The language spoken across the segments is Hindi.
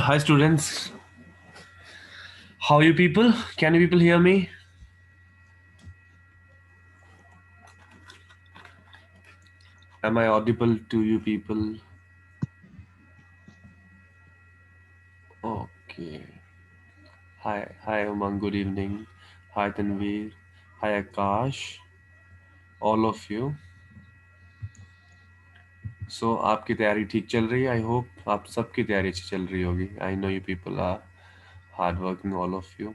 Hi students, how you people? Can you people hear me? Am I audible to you people? Okay. Hi Umang, good evening. Hi Tanveer. Hi Akash. All of you. So आपकी तैयारी ठीक चल रही है? I hope आप सबकी तैयारी अच्छी चल रही होगी. I know you people are hard working, all of you.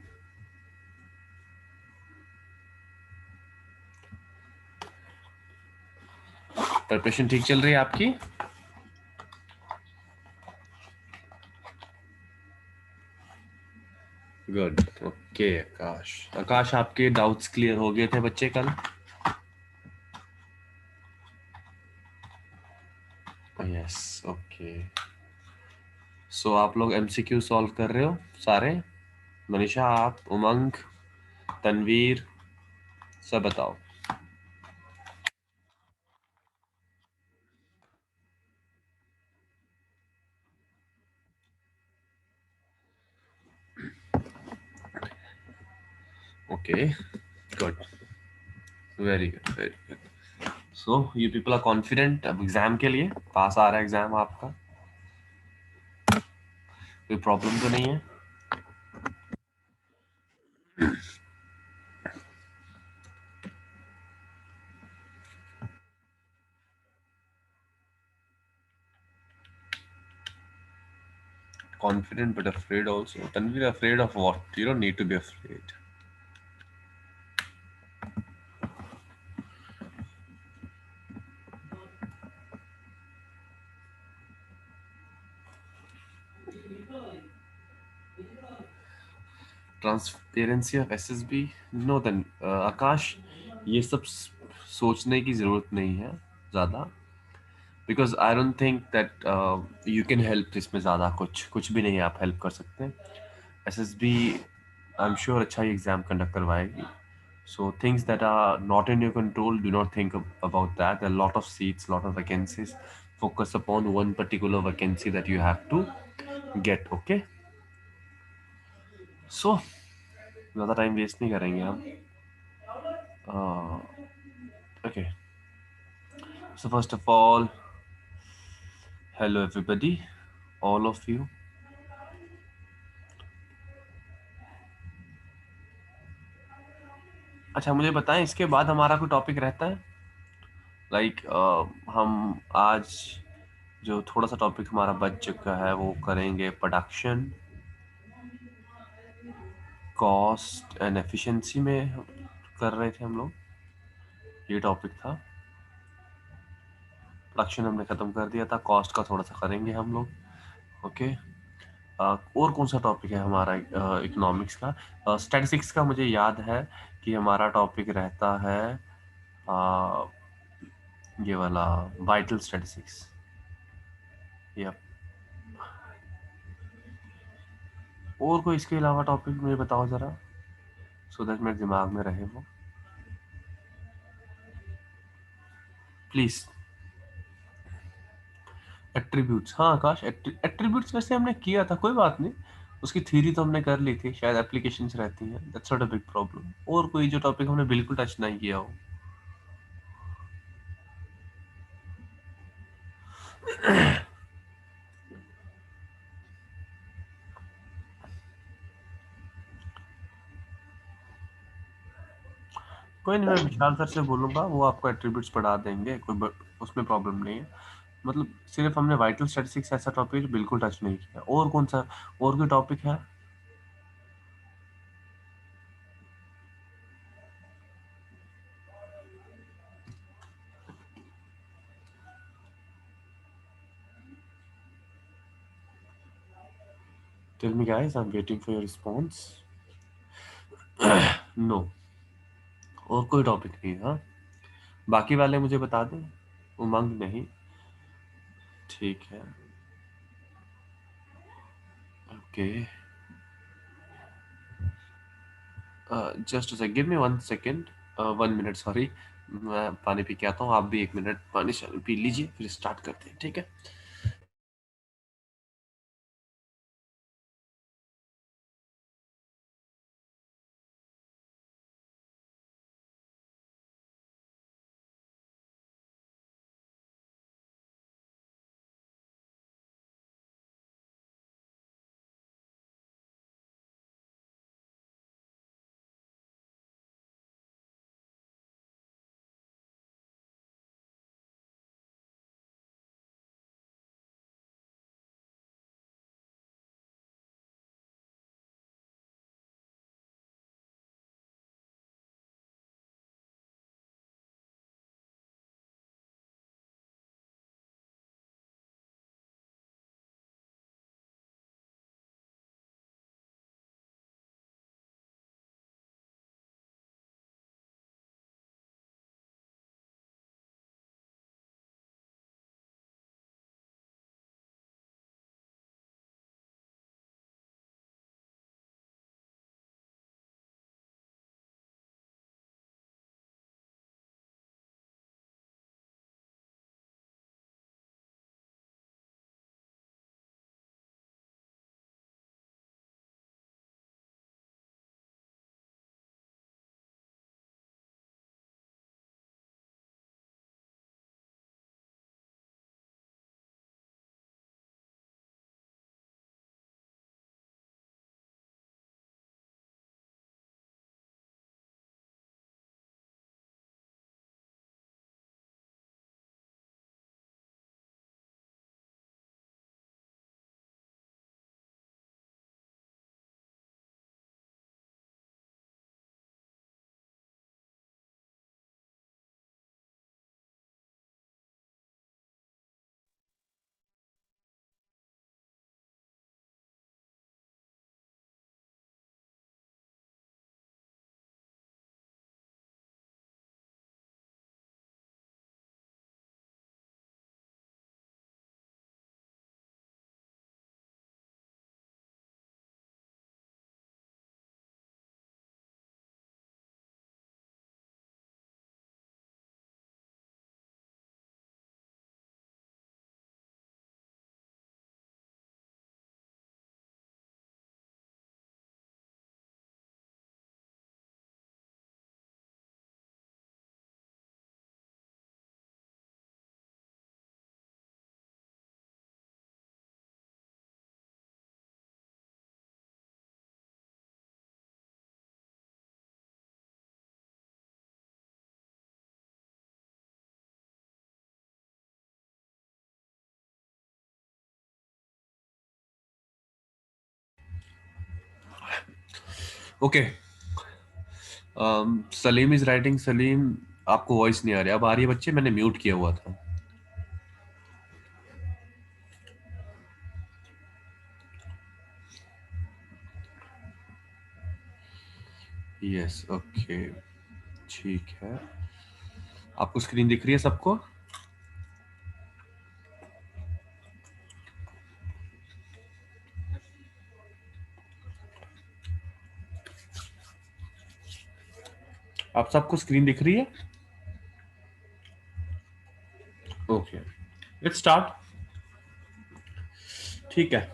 Preparation ठीक चल रही है आपकी? गुड. ओके आकाश आपके डाउट्स क्लियर हो गए थे बच्चे कल? यस. ओके. सो आप लोग एमसीक्यू सॉल्व कर रहे हो सारे? मनीषा, आप, उमंग, तनवीर, सब बताओ. Okay. Good. Very good, very good. So you people are confident अब एग्जाम के लिए? पास आ रहा है एग्जाम आपका? कोई प्रॉब्लम तो नहीं है? Confident but afraid also. Tanvir, afraid of what? You don't need to be afraid. Transparency of SSB? No then Akash, ये सब सोचने की जरूरत नहीं है ज़्यादा, because I don't think that you can help इसमें ज़्यादा. कुछ भी नहीं आप हेल्प कर सकते. एसएसबी आई एम श्योर अच्छा ही एग्जाम कंडक्ट करवाएगी. So things that are not in your control, do not think about that. There are a lot of seats, lot of vacancies. Focus upon one particular vacancy that you have to get. Okay. So ज़्यादा टाइम वेस्ट नहीं करेंगे हम. Okay. So first of all, hello everybody, all of you. अच्छा मुझे बताएं, इसके बाद हमारा कोई टॉपिक रहता है? लाइक हम आज जो थोड़ा सा टॉपिक हमारा बच चुका है वो करेंगे. प्रोडक्शन कॉस्ट एंड एफिशिएंसी में कर रहे थे हम लोग. ये टॉपिक था. प्रोडक्शन हमने ख़त्म कर दिया था. कॉस्ट का थोड़ा सा करेंगे हम लोग. ओके. और कौन सा टॉपिक है हमारा इकोनॉमिक्स का? स्टैटिस्टिक्स का मुझे याद है कि हमारा टॉपिक रहता है ये वाला वाइटल स्टैटिस्टिक्स. यप. और कोई इसके अलावा टॉपिक मुझे बताओ ज़रा, सो दैट मेरे दिमाग में रहे वो, प्लीज़. एट्रीब्यूट्स, हाँ आकाश, एट्रीब्यूट्स वैसे हमने किया था, कोई बात नहीं. उसकी थ्योरी तो हमने कर ली थी. शायद एप्लीकेशंस रहती हैं. That's not a big problem. और कोई जो टॉपिक हमने बिल्कुल टच नहीं किया हो? कोई नहीं, मैं विशाल सर से बोलूंगा, वो आपको एट्रीब्यूट्स पढ़ा देंगे. उसमें प्रॉब्लम नहीं है. मतलब सिर्फ हमने वाइटल स्टैटिस्टिक्स ऐसा टॉपिक बिल्कुल टच नहीं किया. और कौन सा, और कोई टॉपिक है? Tell me guys, I am waiting for your response. No, और कोई टॉपिक नहीं. हाँ, बाकी वाले मुझे बता दें. उमंग नहीं. ठीक है. Okay. Just give me 1 second. 1 minute, sorry. मैं पानी पी के आता हूँ. आप भी 1 मिनट पानी पी लीजिए, फिर स्टार्ट करते हैं. ठीक है. Okay. Salim is writing. Salim, आपको वॉइस नहीं आ रही, अब आ रही है बच्चे? मैंने म्यूट किया हुआ था। यस, ओके, ठीक है। आपको स्क्रीन दिख रही है सबको? आप सबको स्क्रीन दिख रही है? Okay, let's start. ठीक है।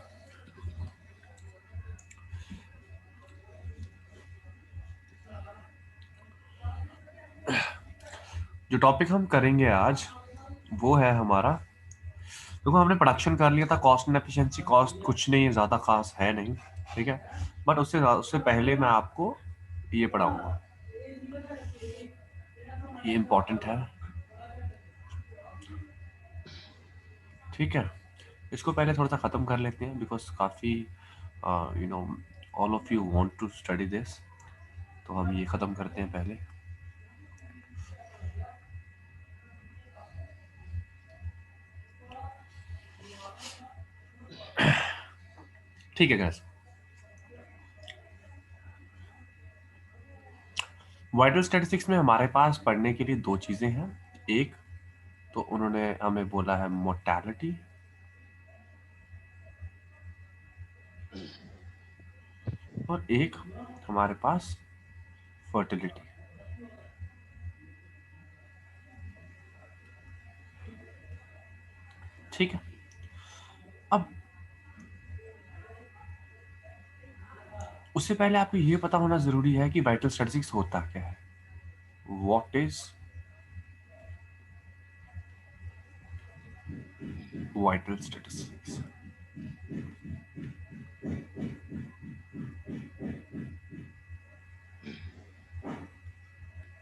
जो टॉपिक हम करेंगे आज वो है हमारा, देखो हमने प्रोडक्शन कर लिया था, कॉस्ट एंड एफिशिएंसी। कॉस्ट कुछ नहीं है, ज़्यादा खास है नहीं, ठीक है। बट उससे पहले मैं आपको ये पढ़ाऊंगा, ये इंपॉर्टेंट है, ठीक है। इसको पहले थोड़ा सा ख़त्म कर लेते हैं, बिकॉज काफ़ी you know all of you want to study this. तो हम ये ख़त्म करते हैं पहले। ठीक है गैस। वाइटल स्टैटिस्टिक्स में हमारे पास पढ़ने के लिए दो चीज़ें हैं। एक तो उन्होंने हमें बोला है मोर्टैलिटी, और एक हमारे पास फर्टिलिटी। ठीक है। अब उससे पहले आपको ये पता होना ज़रूरी है कि वाइटल स्टैटिस्टिक्स होता क्या है। What is vital statistics?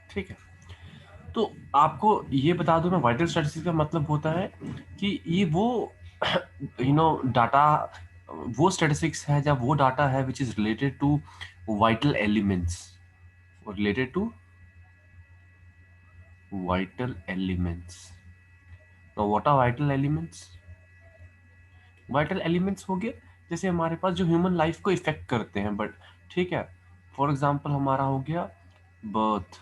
ठीक है। तो आपको ये बता दूं मैं, वाइटल स्टैटिस्टिक्स का मतलब होता है कि ये वो डाटा, वो स्टैटिस्टिक्स है जब वो डाटा है which is related to vital elements, related to vital elements. तो what are vital elements? Vital elements हो गए जैसे हमारे पास जो ह्यूमन लाइफ को इफेक्ट करते हैं, बट ठीक है। फॉर एग्जाम्पल हमारा हो गया बर्थ।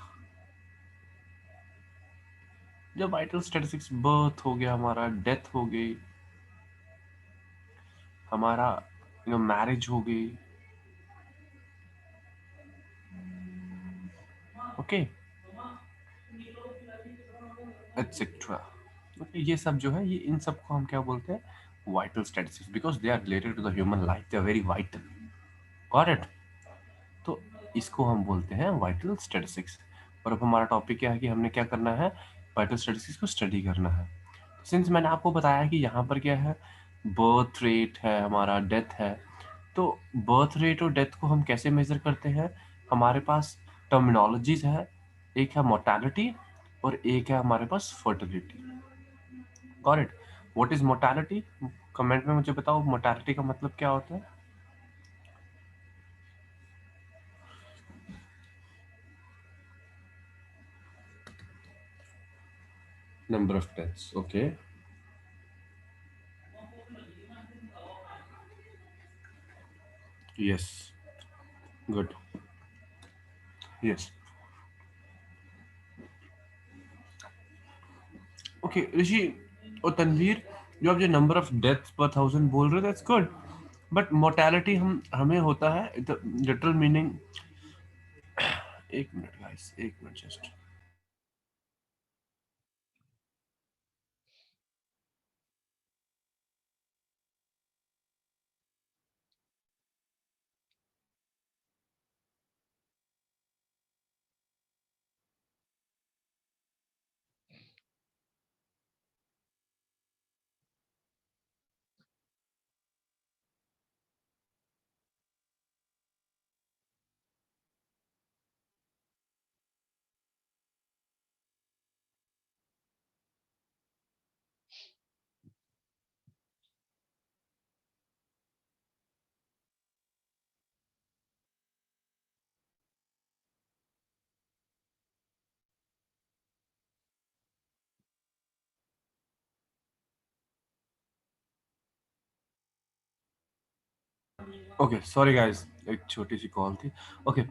जब वाइटल स्टैटिस्टिक्स, बर्थ हो गया हमारा, डेथ हो गई हमारा, मैरिज हो गई, ओके, एटसेट्रा। ओके, ये सब जो है, ये इन सब को हम क्या बोलते हैं? Vital statistics, because they are related to the human life, they are very vital. Got it? तो इसको हम बोलते हैं वाइटल स्टैटिस्टिक्स। और अब हमारा टॉपिक क्या है कि हमने क्या करना है? वाइटल स्टैटिस्टिक्स को स्टडी करना है। सिंस मैंने आपको बताया कि यहाँ पर क्या है, बर्थ रेट है हमारा, डेथ है। तो बर्थ रेट और डेथ को हम कैसे मेजर करते हैं? हमारे पास टर्मिनोलॉजीज है, एक है मोर्टैलिटी और एक है हमारे पास fertility. Got it? What is mortality? Comment में मुझे बताओ मोर्टैलिटी का मतलब क्या होता है। Number of deaths, okay. Yes, good. Yes, okay Rishi और तनवीर, जो आप जो number of deaths per thousand बोल रहे थे, दैट्स गुड। बट मोर्टैलिटी हम हमें होता है लिटरल मीनिंग। एक मिनट गाइस, एक minute just. Okay, sorry guys, एक छोटी सी कॉल थी। ओके,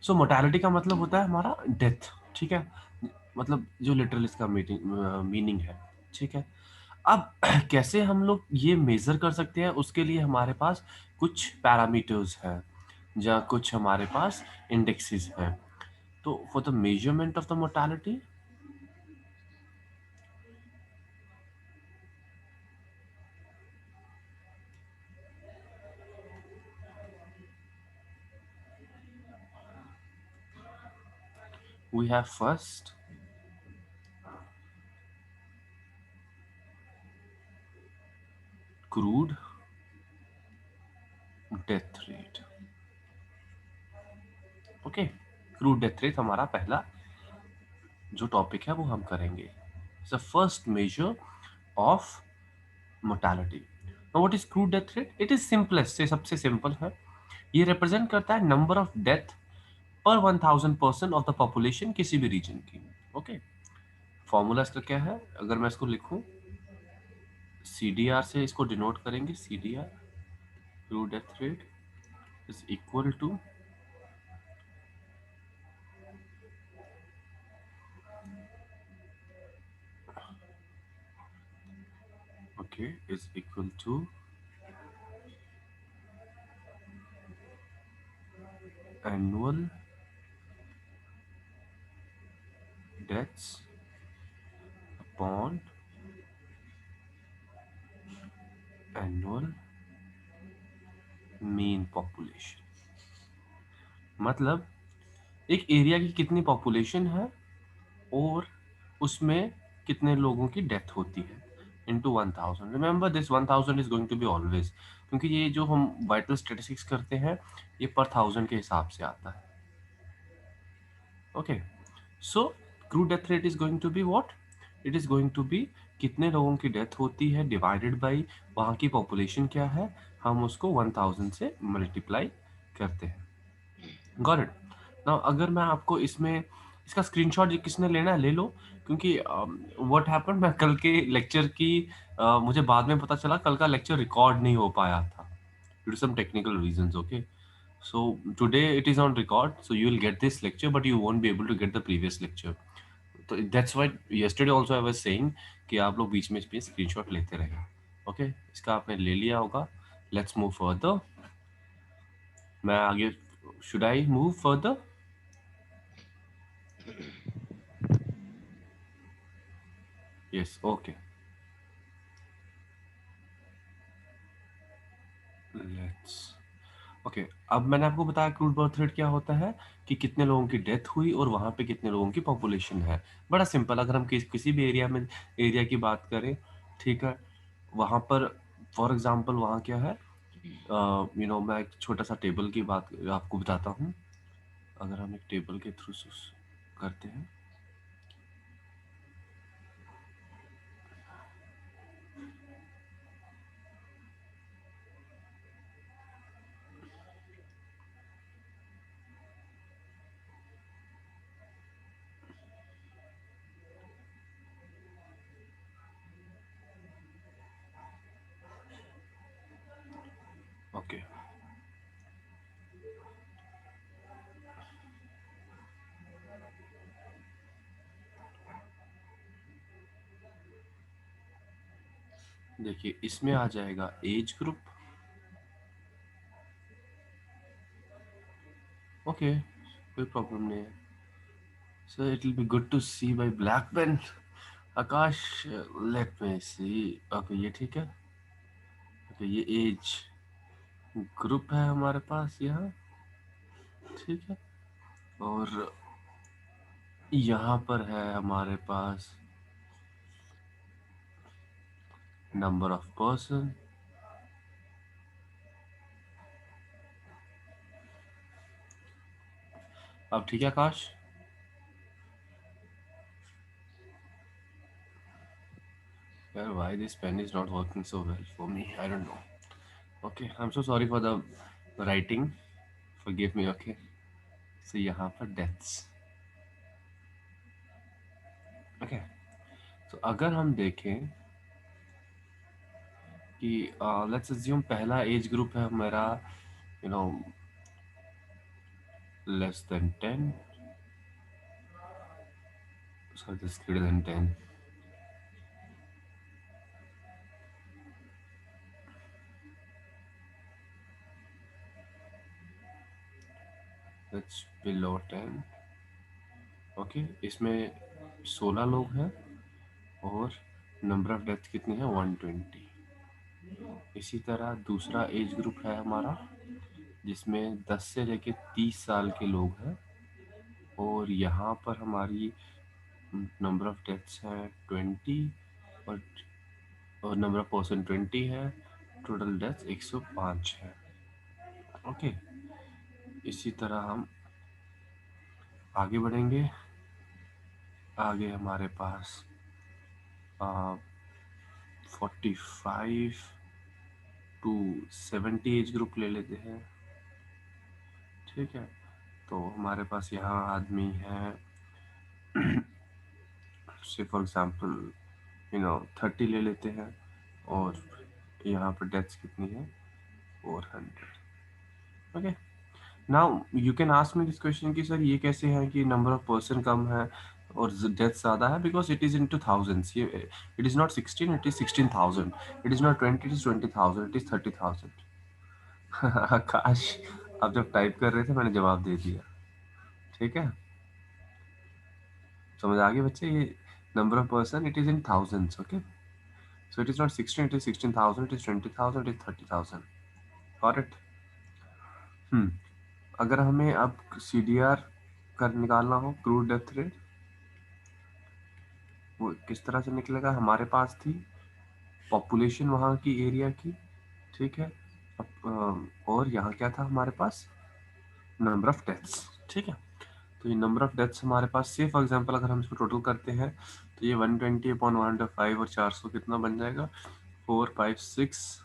सो मोर्टालिटी का मतलब होता है हमारा डेथ, ठीक है, मतलब जो लिटरल इसका मीटिंग मीनिंग है, ठीक है। अब कैसे हम लोग ये मेजर कर सकते हैं, उसके लिए हमारे पास कुछ पैरामीटर्स हैं या कुछ हमारे पास इंडेक्सेस हैं। तो for the measurement of the mortality we have first crude death rate. Okay, crude death rate हमारा पहला जो टॉपिक है वो हम करेंगे। The first measure of mortality. Now what is crude death rate? It is simplest, ये सबसे सिंपल है। ये रिप्रेजेंट करता है नंबर ऑफ डेथ पर 1000% ऑफ द पॉपुलेशन किसी भी रीजन की। ओके, फॉर्मूला इसका क्या है? अगर मैं इसको लिखूं, सीडीआर से इसको डिनोट करेंगे। CDR, crude death rate, is equal to okay, is equal to annual deaths upon annual mean population. मतलब एक एरिया की कितनी पॉपुलेशन है और उसमें कितने लोगों की डेथ होती है into 1000। Remember this 1000 is going to be always, क्योंकि ये जो हम वाइटल स्टेटिस्टिक्स करते हैं ये पर 1000 के हिसाब से आता है। Okay, so crude death rate is going to be what? It is going to be कितने लोगों की डेथ होती है डिवाइडेड बाई वहाँ की पॉपुलेशन क्या है, हम उसको 1000 से मल्टीप्लाई करते हैं। Got it? नाउ अगर मैं आपको इसमें इसका स्क्रीनशॉट किसने लेना है ले लो, क्योंकि व्हाट हैपेंड, मैं कल के लेक्चर की मुझे बाद में पता चला कल का लेक्चर रिकॉर्ड नहीं हो पाया था due to some technical reasons. Okay, so today it is on record, so you will get this lecture but you won't be able to get the previous lecture. तो that's why yesterday also I was saying कि आप लोग बीच में इस पे स्क्रीनशॉट लेते रहे। ओके, इसका आपने ले लिया होगा। Let's move further. मैं आगे, should I move further? Yes, okay, let's okay. अब मैंने आपको बताया क्रूड बर्थ रेट क्या होता है, कि कितने लोगों की डेथ हुई और वहाँ पे कितने लोगों की पॉपुलेशन है। बड़ा सिंपल, अगर हम किसी भी एरिया में एरिया की बात करें, ठीक है, वहाँ पर फॉर एग्जांपल वहाँ क्या है, मैं एक छोटा सा टेबल की बात आपको बताता हूँ। अगर हम एक टेबल के थ्रू करते हैं, ओके, देखिए इसमें आ जाएगा एज ग्रुप। ओके, कोई प्रॉब्लम नहीं है। So it will be good to see by black pen. Akash, let me see. Okay, ये ठीक है। ओके, ये एज ग्रुप है हमारे पास यहाँ, ठीक है। और यहाँ पर है हमारे पास नंबर ऑफ पर्सन। अब ठीक है आकाश? यार why this pen is not working so well for me, I don't know. Okay, I'm so sorry for the writing, forgive me. Okay, so यहाँ पर deaths। ओके, तो अगर हम देखें कि लेट्स अज्यूम पहला एज ग्रुप है मेरा you know, less than 10. So this greater than 10. That's below 10. Okay, इसमें 16 लोग हैं और नंबर ऑफ डेथ कितनी है 120। इसी तरह दूसरा एज ग्रुप है हमारा जिसमें 10 से लेके 30 साल के लोग हैं और यहाँ पर हमारी नंबर ऑफ डेथ्स हैं 20 और नंबर ऑफ पर्सन 20 है, टोटल डेथ्स 105 है। ओके, इसी तरह हम आगे बढ़ेंगे। आगे हमारे पास 45 टू 70 एज ग्रुप ले लेते हैं। ठीक है, तो हमारे पास यहाँ आदमी है से फॉर एग्जांपल 30 ले लेते हैं और यहाँ पर डेथ्स कितनी है 400। Okay, now you can ask me this question कि सर ये कैसे है कि नंबर ऑफ पर्सन कम है और डेथ ज़्यादा है, because it is into thousands. ये it is not 16, it is 16,000। It is not 20, it is 20,000, it is 30,000। Akash, आप जब टाइप कर रहे थे मैंने जवाब दे दिया। ठीक है, समझ आ गए बच्चे? ये number of person it is in thousands. Okay, so it is not 16, it is 16,000, it is 20,000, it is 30,000। Got it? अगर हमें अब CDR कर निकालना हो, क्रूड डेथ रेट, वो किस तरह से निकलेगा? हमारे पास थी पॉपुलेशन वहाँ की एरिया की, ठीक है, और यहाँ क्या था हमारे पास? Number of deaths. ठीक है, तो ये नंबर ऑफ डेथ्स हमारे पास से फॉर एग्जांपल अगर हम इसको टोटल करते हैं तो ये 120/105 और 400 कितना बन जाएगा? 456,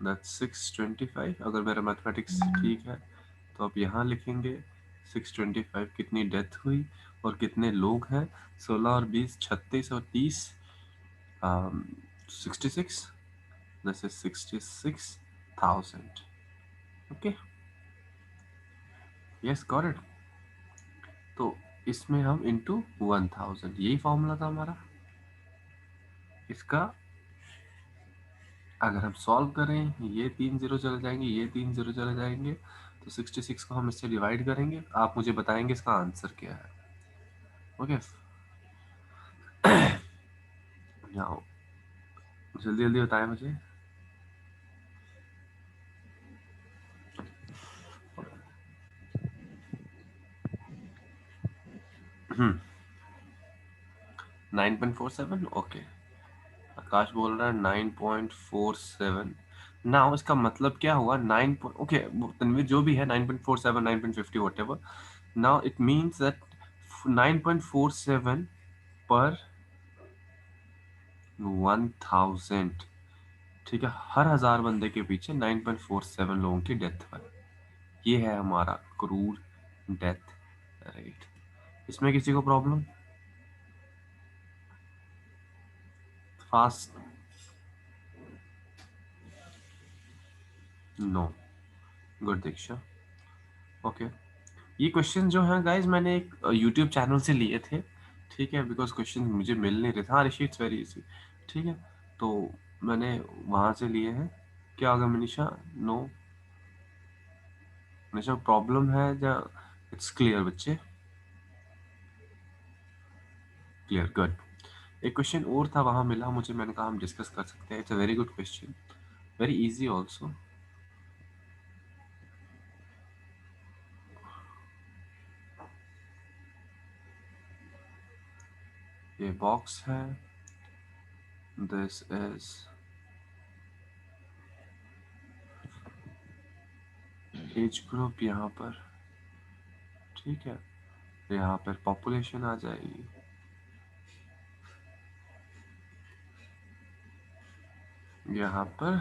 दैट्स 625। अगर मेरा मैथमेटिक्स ठीक है तो आप यहाँ लिखेंगे 625 कितनी डेथ हुई और कितने लोग हैं? 16 और 20 36 और 30 66, this is 66,000। Okay, yes got it. तो इसमें हम इंटू 1000, यही फॉर्मूला था हमारा। इसका अगर हम सॉल्व करें, ये 3 जीरो चले जाएंगे, ये 3 जीरो चले जाएंगे, तो 66 को हम इससे डिवाइड करेंगे। आप मुझे बताएंगे इसका आंसर क्या है। ओके, नाउ जल्दी जल्दी बताएं मुझे। हम्म 9.47। ओके, आकाश बोल रहा है 9.47। नाउ इसका मतलब क्या हुआ? 9 ओके, तनवीर जो भी है 9.47, 9.50 what ever. Now it means that 9.47 पर 1000। ठीक है, हर 1000 बंदे के पीछे 9.47 लोगों की डेथ हुई। ये है हमारा क्रूड डेथ रेट। इसमें किसी को प्रॉब्लम? फास्ट? नो, गुड दीक्षा। ओके, ये क्वेश्चन जो है गाइज मैंने एक यूट्यूब चैनल से लिए थे। ठीक है, बिकॉज क्वेश्चन मुझे मिल नहीं रहे थे। हाँ ऋषि, इट्स वेरी इजी। ठीक है, तो मैंने वहाँ से लिए हैं। क्या होगा मनीषा? नो, मनीषा प्रॉब्लम है या इट्स क्लियर बच्चे? Clear, good. एक क्वेश्चन और था वहाँ मिला मुझे, मैंने कहा हम डिस्कस कर सकते हैं। It's a very good question, very easy also. ये बॉक्स है, दिस इज एज ग्रुप यहाँ पर। ठीक है, यहाँ पर पॉपुलेशन आ जाएगी। यहाँ पर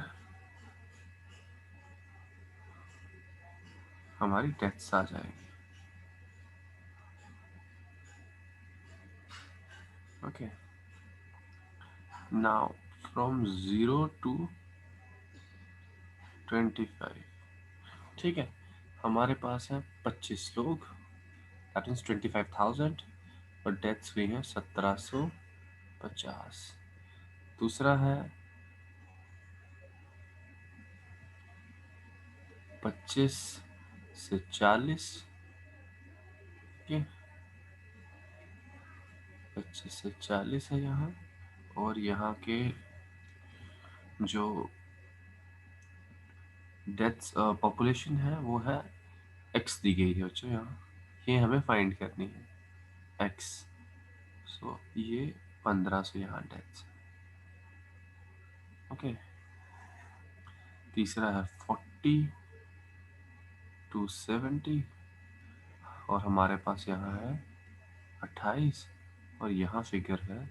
हमारी डेथ्स आ जाएगी। Okay, now from 0 to 25। ठीक है, हमारे पास है 25 लोग, दैट मीन्स 25,000, और डेथ्स हुई हैं 1750। दूसरा है 25 से 40 के, 25 से 40 है यहाँ, और यहाँ के जो डेथ्स पॉपुलेशन है वो है एक्स दी गई है बच्चों यहाँ, ये हमें फाइंड करनी है एक्स। सो ये 1500 यहाँ डेथ्स। ओके, तीसरा है 40 to 70, और हमारे पास यहाँ है 28, और यहाँ फिगर है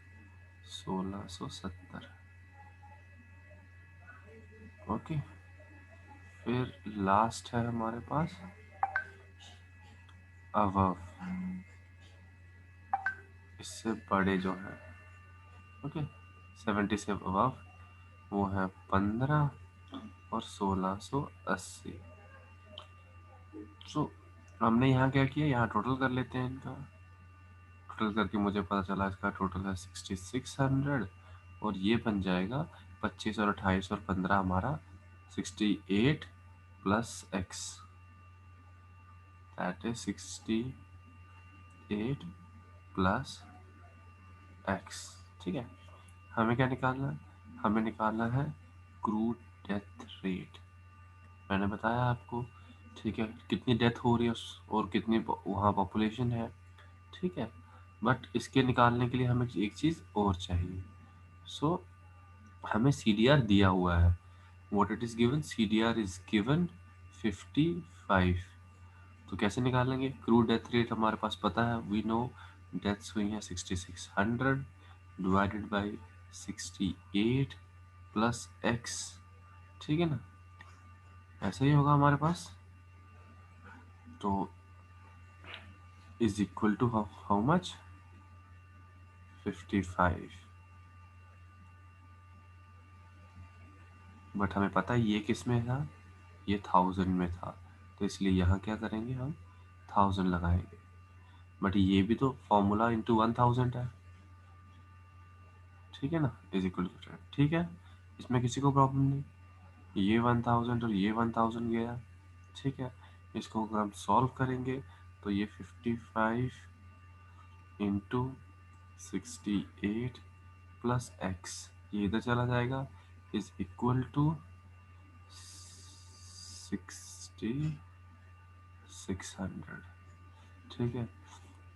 1670। ओके, फिर लास्ट है हमारे पास अबव, इससे बड़े जो है, ओके, 70 से अबव वो है 15 और 1680। सो हमने यहाँ क्या किया, यहाँ टोटल कर लेते हैं इनका। टोटल करके मुझे पता चला इसका टोटल है 6600, और ये बन जाएगा 25 और 28 और 15 हमारा 68 plus x, that is 68 plus x. ठीक है, हमें क्या निकालना है, हमें निकालना है क्रूड डेथ रेट। मैंने बताया आपको, ठीक है, कितनी डेथ हो रही है और कितनी वहाँ पॉपुलेशन है। ठीक है, बट इसके निकालने के लिए हमें एक चीज़ और चाहिए। सो हमें सी डी आर दिया हुआ है, what it is given, C D R is given 55। तो कैसे निकालेंगे, क्रूड डेथ रेट हमारे पास पता है, वी नो डेथ्स हुई हैं 6600 डिवाइडेड बाई 68 प्लस एक्स। ठीक है ना, ऐसा ही होगा हमारे पास। तो is equal to how much, 55। But हमें पता है ये किस में था, ये 1000 में था, तो इसलिए यहाँ क्या करेंगे, हम 1000 लगाएंगे। बट ये भी तो फॉर्मूला इंटू 1000 है, ठीक है ना, इज इक्वल टू, ठीक है, इसमें किसी को प्रॉब्लम नहीं, ये 1000 और ये 1000 गया। ठीक है, इसको अगर हम सॉल्व करेंगे तो ये 55 इंटू 68 प्लस एक्स, ये इधर चला जाएगा, इज इक्वल टू 6600। ठीक है,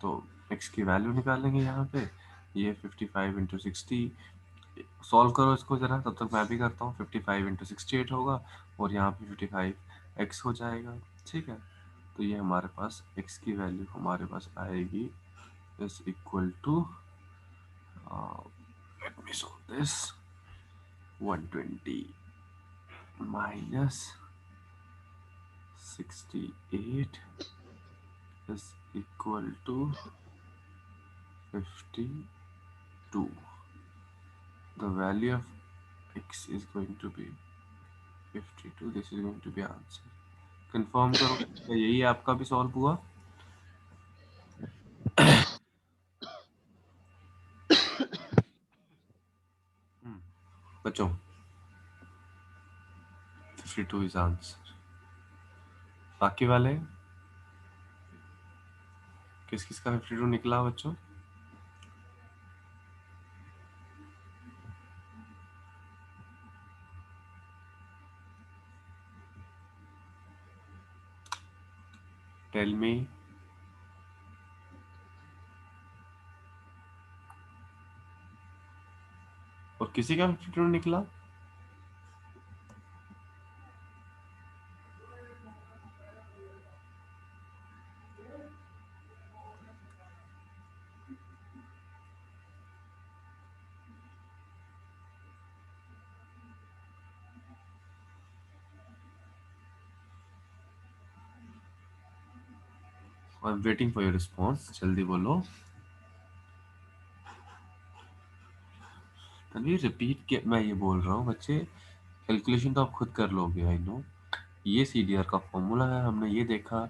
तो एक्स की वैल्यू निकालेंगे यहाँ पे, ये 55 इंटू 60, सॉल्व करो इसको ज़रा, तब तक मैं भी करता हूँ। 55 इंटू 68 होगा, और यहाँ पे 55 एक्स हो जाएगा। ठीक है, तो ये हमारे पास एक्स की वैल्यू हमारे पास आएगी is equal to, let me solve this, 120 minus 68 is equal to 52. The value of x is going to be 52. This is going to be answer. Confirm करो, क्या यही आपका भी सॉल्व हुआ? बच्चों 52 इज आंसर। बाकी वाले किस किस का 52 निकला बच्चों? Tell me. और किसी का 52 निकला? I am waiting for your response, जल्दी बोलो। तभी रिपीट के मैं ये बोल रहा हूँ बच्चे, कैलकुलेशन तो आप खुद कर लोगे, आई नो, ये CDR का फॉर्मूला है। हमने ये देखा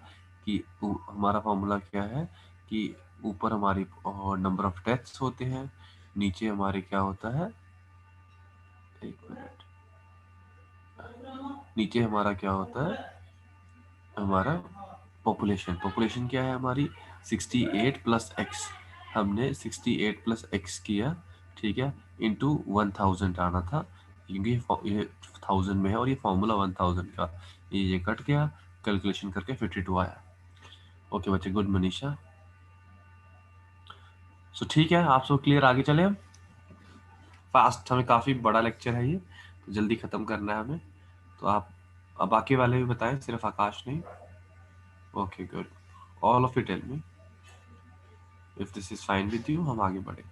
कि हमारा फॉर्मूला क्या है कि ऊपर हमारी नंबर ऑफ डेथ्स होते हैं, नीचे हमारे क्या होता है, एक मिनट, नीचे हमारा क्या होता है, हमारा पॉपुलेशन। पॉपुलेशन क्या है हमारी, 68 प्लस एक्स। हमने 68 प्लस एक्स किया, ठीक है, इंटू 1000 आना था, क्योंकि ये 1000 में है और ये फॉर्मूला 1000 का, ये कट गया, कैलकुलेशन करके 52 आया। ओके बच्चे, गुड मनीषा। सो ठीक है, आप सब क्लियर, आगे चले हम फास्ट, हमें काफ़ी बड़ा लेक्चर है ये, तो जल्दी ख़त्म करना है हमें। तो आप अब बाकी वाले भी बताएं, सिर्फ आकाश नहीं। Okay good, all of you tell me if this is fine with you, हम आगे बढ़े।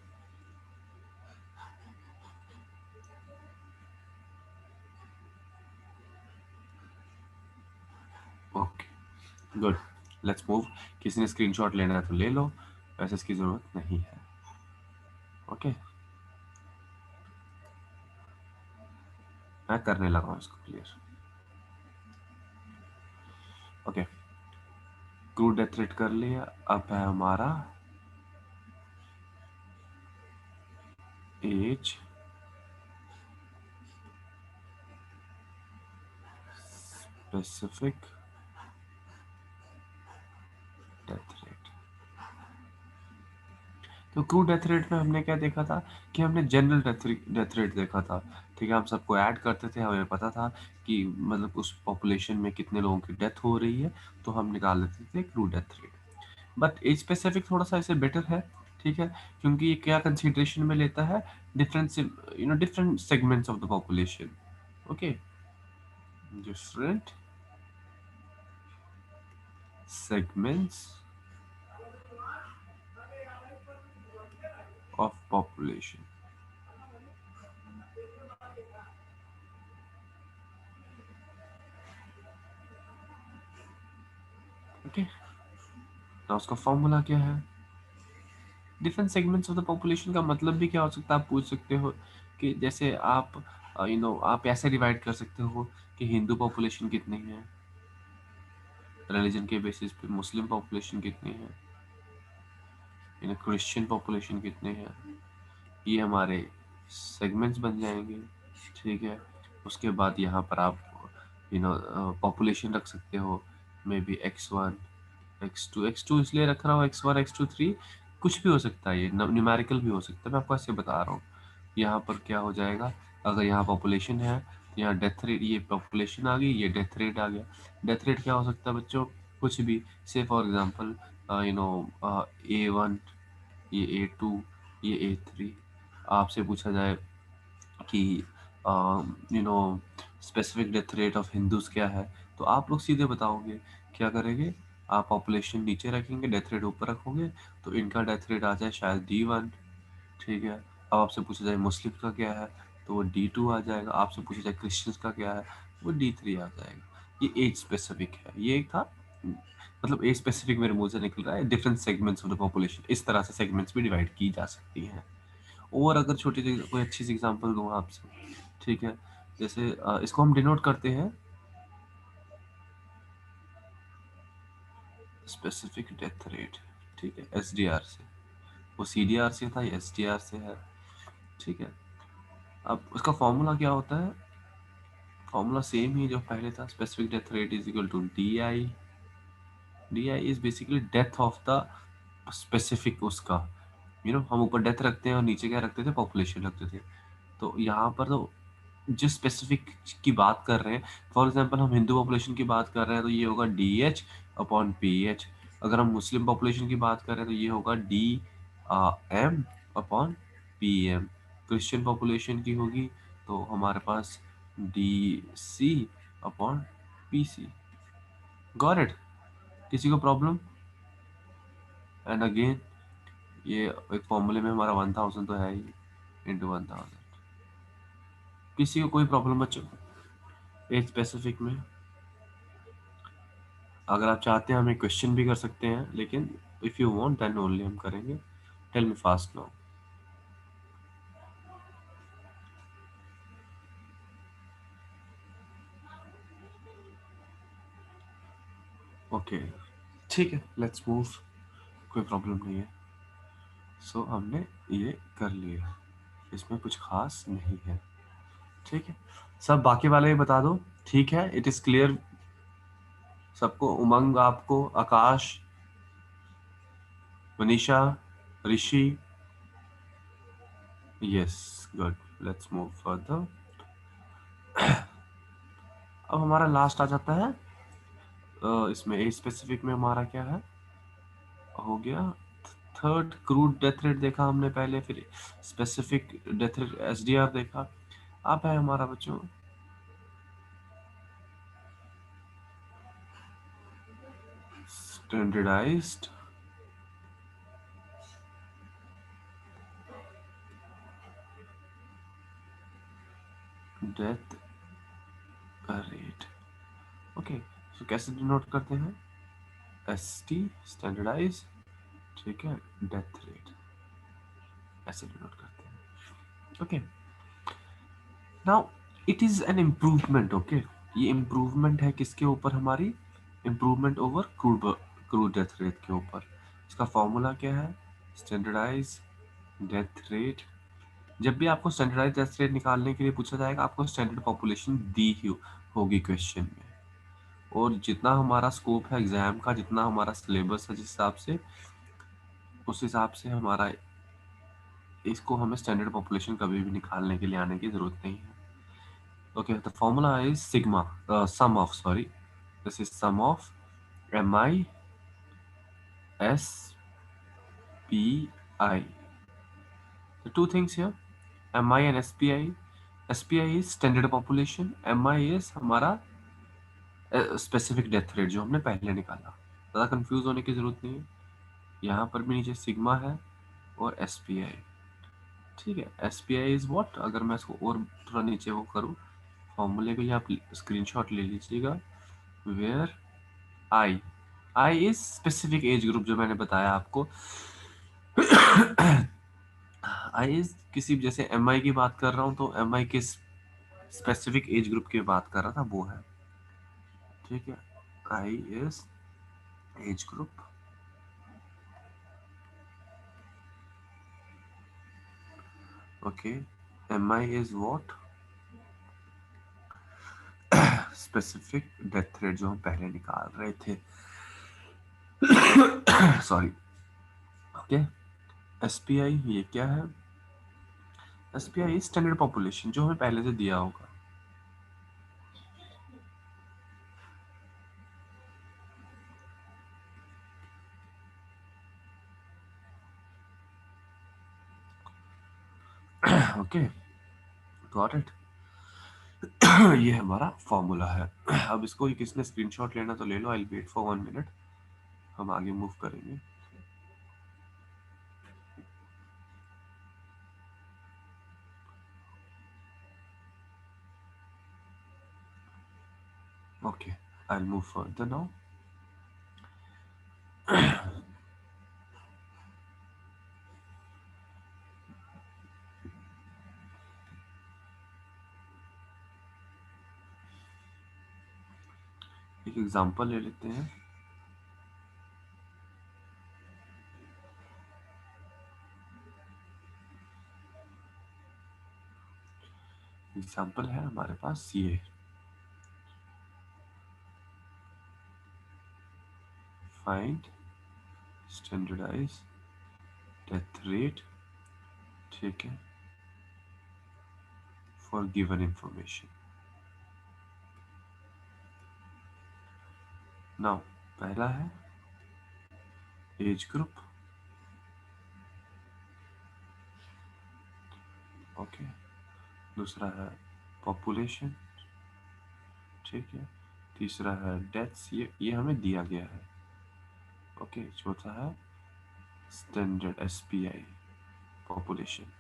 Okay good, let's move. किसी ने स्क्रीनशॉट लेना है तो ले लो, वैसे इसकी ज़रूरत नहीं है। ओके, मैं करने लगा हूँ इसको clear. Okay, crude death rate कर लिया, अब है हमारा एज स्पेसिफिक डेथ रेट। तो क्रूड डेथ रेट में हमने क्या देखा था कि हमने जनरल डेथ रेट देखा था, ठीक है, हम सबको ऐड करते थे, हमें पता था कि मतलब उस पॉपुलेशन में कितने लोगों की डेथ हो रही है, तो हम निकाल लेते थे crude death rate. But age specific थोड़ा सा इसे बेटर है, ठीक है, क्योंकि ये क्या कंसिडरेशन में लेता है, different different segments of the population. Okay, different segments of population. Okay, तो उसका फॉर्मूला क्या है, different segments of the population का मतलब भी क्या हो सकता है, आप पूछ सकते हो कि जैसे आप आप ऐसे डिवाइड कर सकते हो कि हिंदू पॉपुलेशन कितनी है, रिलीजन के बेसिस पे मुस्लिम पॉपुलेशन कितनी है, क्रिश्चियन पॉपुलेशन कितने हैं, ये हमारे सेगमेंट्स बन जाएंगे, ठीक है। उसके बाद यहाँ पर आप पॉपुलेशन रख सकते हो, may be x1 x2, x2 इसलिए रख रहा हूँ, x1 x2 3 कुछ भी हो सकता है, ये न्यूमेरिकल भी हो सकता है, मैं आपको ऐसे बता रहा हूँ। यहाँ पर क्या हो जाएगा, अगर यहाँ पॉपुलेशन है, यहाँ डेथ रेट, ये पॉपुलेशन आ गई, ये डेथ रेट आ गया। डेथ रेट क्या हो सकता है बच्चों, कुछ भी, से फॉर एग्जांपल A1, ये A2, ये A3। आपसे पूछा जाए कि specific death rate of Hindus क्या है, तो आप लोग सीधे बताओगे, क्या करेंगे, आप पॉपुलेशन नीचे रखेंगे, डेथ रेट ऊपर रखोगे, तो इनका डेथ रेट आ जाए शायद D1, ठीक है। अब आपसे पूछा जाए मुस्लिम का क्या है, तो वो D2 आ जाएगा। आपसे पूछा जाए क्रिश्चियंस का क्या है, वो D3 आ जाएगा। ये एज स्पेसिफिक है, ये एक था, मतलब एज स्पेसिफिक मेरे मुंह से निकल रहा है, different segments of the population, इस तरह से सेगमेंट्स भी डिवाइड की जा सकती हैं। और अगर छोटी सी कोई अच्छी सी एग्जांपल दूँ आपसे, ठीक है, जैसे इसको हम डिनोट करते हैं स्पेसिफिक डेथ रेट, ठीक है, SDR से। वो CDR से था, ये SDR से है, ठीक है। अब उसका फॉर्मूला क्या होता है, फॉर्मूला सेम ही जो पहले था, specific death rate is equal to D I is basically death of the specific उसका, हम ऊपर डेथ रखते हैं और नीचे क्या रखते थे, पॉपुलेशन रखते थे। तो यहाँ पर तो जिस स्पेसिफिक की बात कर रहे हैं, फॉर एग्जांपल हम हिंदू पॉपुलेशन की बात कर रहे हैं, तो ये होगा DH अपॉन PH। अगर हम मुस्लिम पॉपुलेशन की बात कर रहे हैं तो ये होगा DM upon PM। Christian population की होगी तो हमारे पास DC upon PC। Got it, किसी को प्रॉब्लम? एंड अगेन ये एक फॉर्मूले में हमारा 1000 तो है ही, इंटू 1000। किसी को कोई प्रॉब्लम बच्चों एज स्पेसिफिक में? अगर आप चाहते हैं हम एक क्वेश्चन भी कर सकते हैं, लेकिन if you want then only हम करेंगे। Tell me fast now. Okay, ठीक है, लेट्स मूव, कोई प्रॉब्लम नहीं है। सो हमने ये कर लिया, इसमें कुछ खास नहीं है। ठीक है, सब बाकी वाले भी बता दो। ठीक है, इट इज क्लियर सबको? उमंग, आपको, Akash, Manisha, Rishi? Yes, good, let's move further. अब हमारा लास्ट आ जाता है, इसमें ए स्पेसिफिक में हमारा क्या है, हो गया थर्ड क्रूड डेथ रेट देखा हमने पहले, फिर स्पेसिफिक डेथ रेट एसडीआर देखा। अब है हमारा बच्चों स्टैंडर्डाइज्ड डेथ रेट। ओके, तो कैसे डिनोट करते हैं? एस टी, स्टैंडर्डाइज, ठीक है, डेथ रेट, ऐसे डिनोट करते हैं। Okay, now it is an improvement. Okay, ये इम्प्रूवमेंट है किसके ऊपर हमारी? Improvement over crude, crude death rate के ऊपर। इसका फॉर्मूला क्या है? Standardize death rate. जब भी आपको स्टैंडर्डाइज डेथ रेट निकालने के लिए पूछा जाएगा, आपको स्टैंडर्ड पॉपुलेशन दी ही होगी क्वेश्चन में। और जितना हमारा स्कोप है एग्जाम का, जितना हमारा सिलेबस है, जिस हिसाब से, उस हिसाब से हमारा, इसको हमें स्टैंडर्ड पॉपुलेशन कभी भी निकालने के लिए आने की जरूरत नहीं है। Okay, the formula is sigma, sum of, sorry, this is sum of M I S P I, the two things here, mi and spi. spi is standard population, mi is हमारा स्पेसिफिक डेथ रेट जो हमने पहले निकाला। ज़्यादा कंफ्यूज होने की जरूरत नहीं है, यहाँ पर भी नीचे सिग्मा है और एस पी आई। ठीक है, S P I is what, अगर मैं इसको और थोड़ा नीचे वो करूँ, फॉर्मूले को आप स्क्रीनशॉट ले लीजिएगा, where I, I is specific age group, जो मैंने बताया आपको। आई इज किसी, जैसे एम आई की बात कर रहा हूँ तो एम आई किस स्पेसिफिक एज ग्रुप की बात कर रहा था, वो है। ठीक है, I is age group. Okay, M I is what, specific death rate जो हम पहले निकाल रहे थे। Sorry. Okay, S P I ये क्या है? S P I standard population जो हमें पहले से दिया होगा। Okay, got it. ये हमारा फॉर्मूला है। अब इसको किसने स्क्रीनशॉट लेना तो ले लो, आई वेट फॉर 1 मिनट, हम आगे मूव करेंगे। Okay, I move further now. एक एग्जांपल ले लेते हैं। एग्जांपल है हमारे पास ये, फाइंड स्टैंडर्डाइज डेथ रेट, ठीक है, फॉर गिवन इंफॉर्मेशन। नाउ पहला है एज ग्रुप, ओके, दूसरा है पॉपुलेशन, ठीक है, तीसरा है डेथ्स, ये हमें दिया गया है। ओके, चौथा है स्टैंडर्ड एस पी आई population.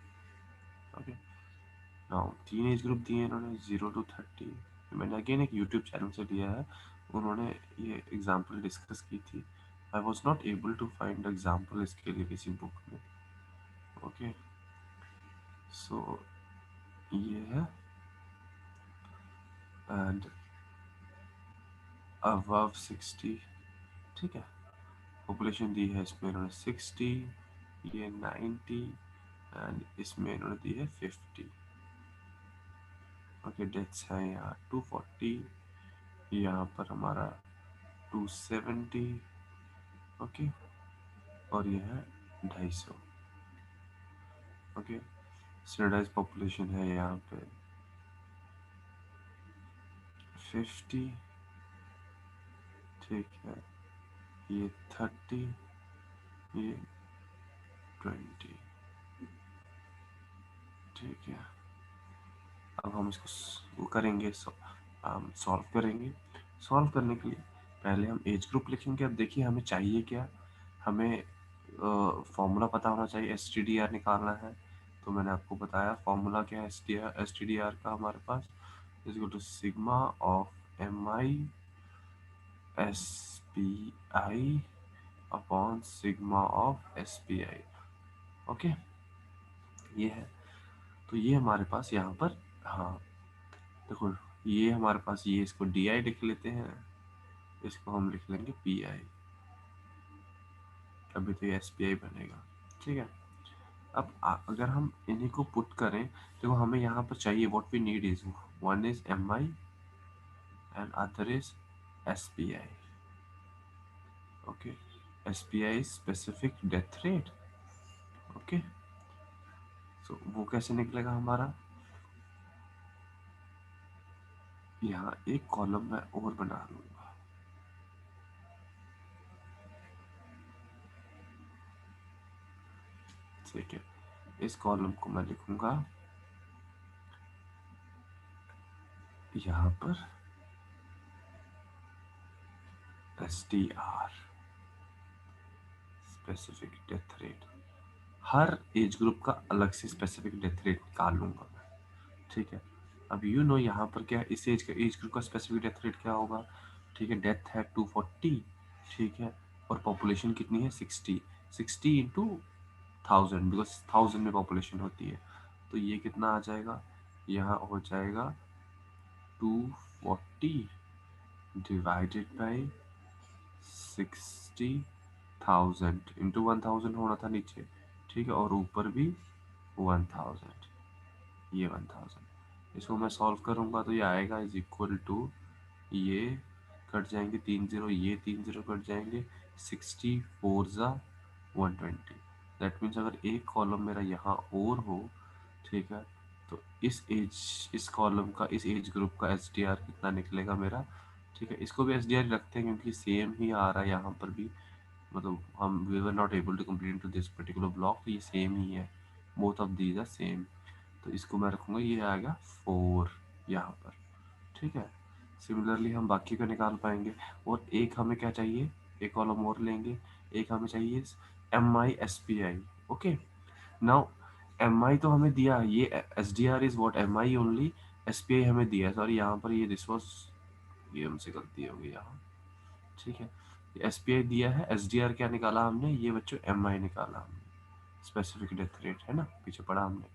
Okay, now 3 age group दिए इन्होंने, 0 to 30। मैंने अगेन एक यूट्यूब चैनल से लिया है, उन्होंने ये एग्जाम्पल डिस्कस की थी। I was not able to find example इसके लिए किसी बुक में। ओके, सो ये है, एंड above 60 ठीक है। पॉपुलेशन दी है इसमें इन्होंने 60, ये 90 एंड इसमें इन्होंने दी है 50। ओके, डेथ्स है यहाँ 240, यहाँ पर हमारा 270, ओके, और ये है 250। ओके, स्टैंडर्डाइज पॉपुलेशन है यहाँ पे 50, ठीक है, ये 30, ये 20, ठीक है। अब हम इसको वो करेंगे, सॉल्व करेंगे। सॉल्व करने के लिए पहले हम एज ग्रुप लिखेंगे। अब देखिए हमें चाहिए क्या, हमें फॉर्मूला पता होना चाहिए, STDR निकालना है। तो मैंने आपको बताया फॉर्मूला क्या है STDR का हमारे पास is equal to sigma of MI SPI upon sigma of SPI। Okay, ये है। तो ये हमारे पास यहाँ पर, हाँ देखो, ये हमारे पास, ये इसको DI लिख लेते हैं, इसको हम लिख लेंगे PI। अभी तो ये SPI बनेगा, ठीक है। अब अगर हम इन्हीं को पुट करें तो हमें यहाँ पर चाहिए, what we need is, one is MI and other is SPI। Okay, SPI is specific death rate. Okay, so वो कैसे निकलेगा हमारा, यहाँ एक कॉलम मैं और बना लूंगा। ठीक है, इस कॉलम को मैं लिखूंगा यहाँ पर SDR, स्पेसिफिक डेथ रेट। हर एज ग्रुप का अलग से स्पेसिफिक डेथ रेट निकाल लूंगा मैं, ठीक है। अब यू नो यहाँ पर क्या है, इस एज ग्रुप का स्पेसिफिक डेथ रेट क्या होगा, ठीक है। डेथ है 240, ठीक है, और पॉपुलेशन कितनी है 60, 60 इंटू 1000, बिकॉज 1000 में पॉपुलेशन होती है। तो ये कितना आ जाएगा, यहाँ हो जाएगा 240 डिवाइडेड बाई 60,000 इंटू 1000 होना था नीचे, ठीक है, और ऊपर भी 1000, ये 1000। इसको मैं सॉल्व करूंगा तो ये आएगा इज इक्वल टू, ये कट जाएंगे 3 0, ये 3 0 कट जाएंगे, 64 ज़ा 120। दैट मीन्स अगर एक कॉलम मेरा यहाँ और हो, ठीक है, तो इस कॉलम का, इस एज ग्रुप का SDR कितना निकलेगा मेरा, ठीक है। इसको भी SDR रखते हैं क्योंकि सेम ही आ रहा है यहाँ पर भी, मतलब हम we were not able to complete to this particular block, तो ये सेम ही है, both of these are same. तो इसको मैं रखूँगा, ये आएगा 4 यहाँ पर, ठीक है। सिमिलरली हम बाकी का निकाल पाएंगे। और एक हमें क्या चाहिए, एक कॉलम और लेंगे, एक हमें चाहिए MI SPI। Okay, now MI तो हमें दिया, ये SDR is what MI only, SPI हमें दिया है, सॉरी यहाँ पर ये दिस वाज, ये हमसे गलती हो गई यहाँ, ठीक है। SPI दिया है, SDR क्या निकाला हमने, ये बच्चों MI निकाला हमने, स्पेसिफिक डेथ रेट है ना, पीछे पढ़ा हमने।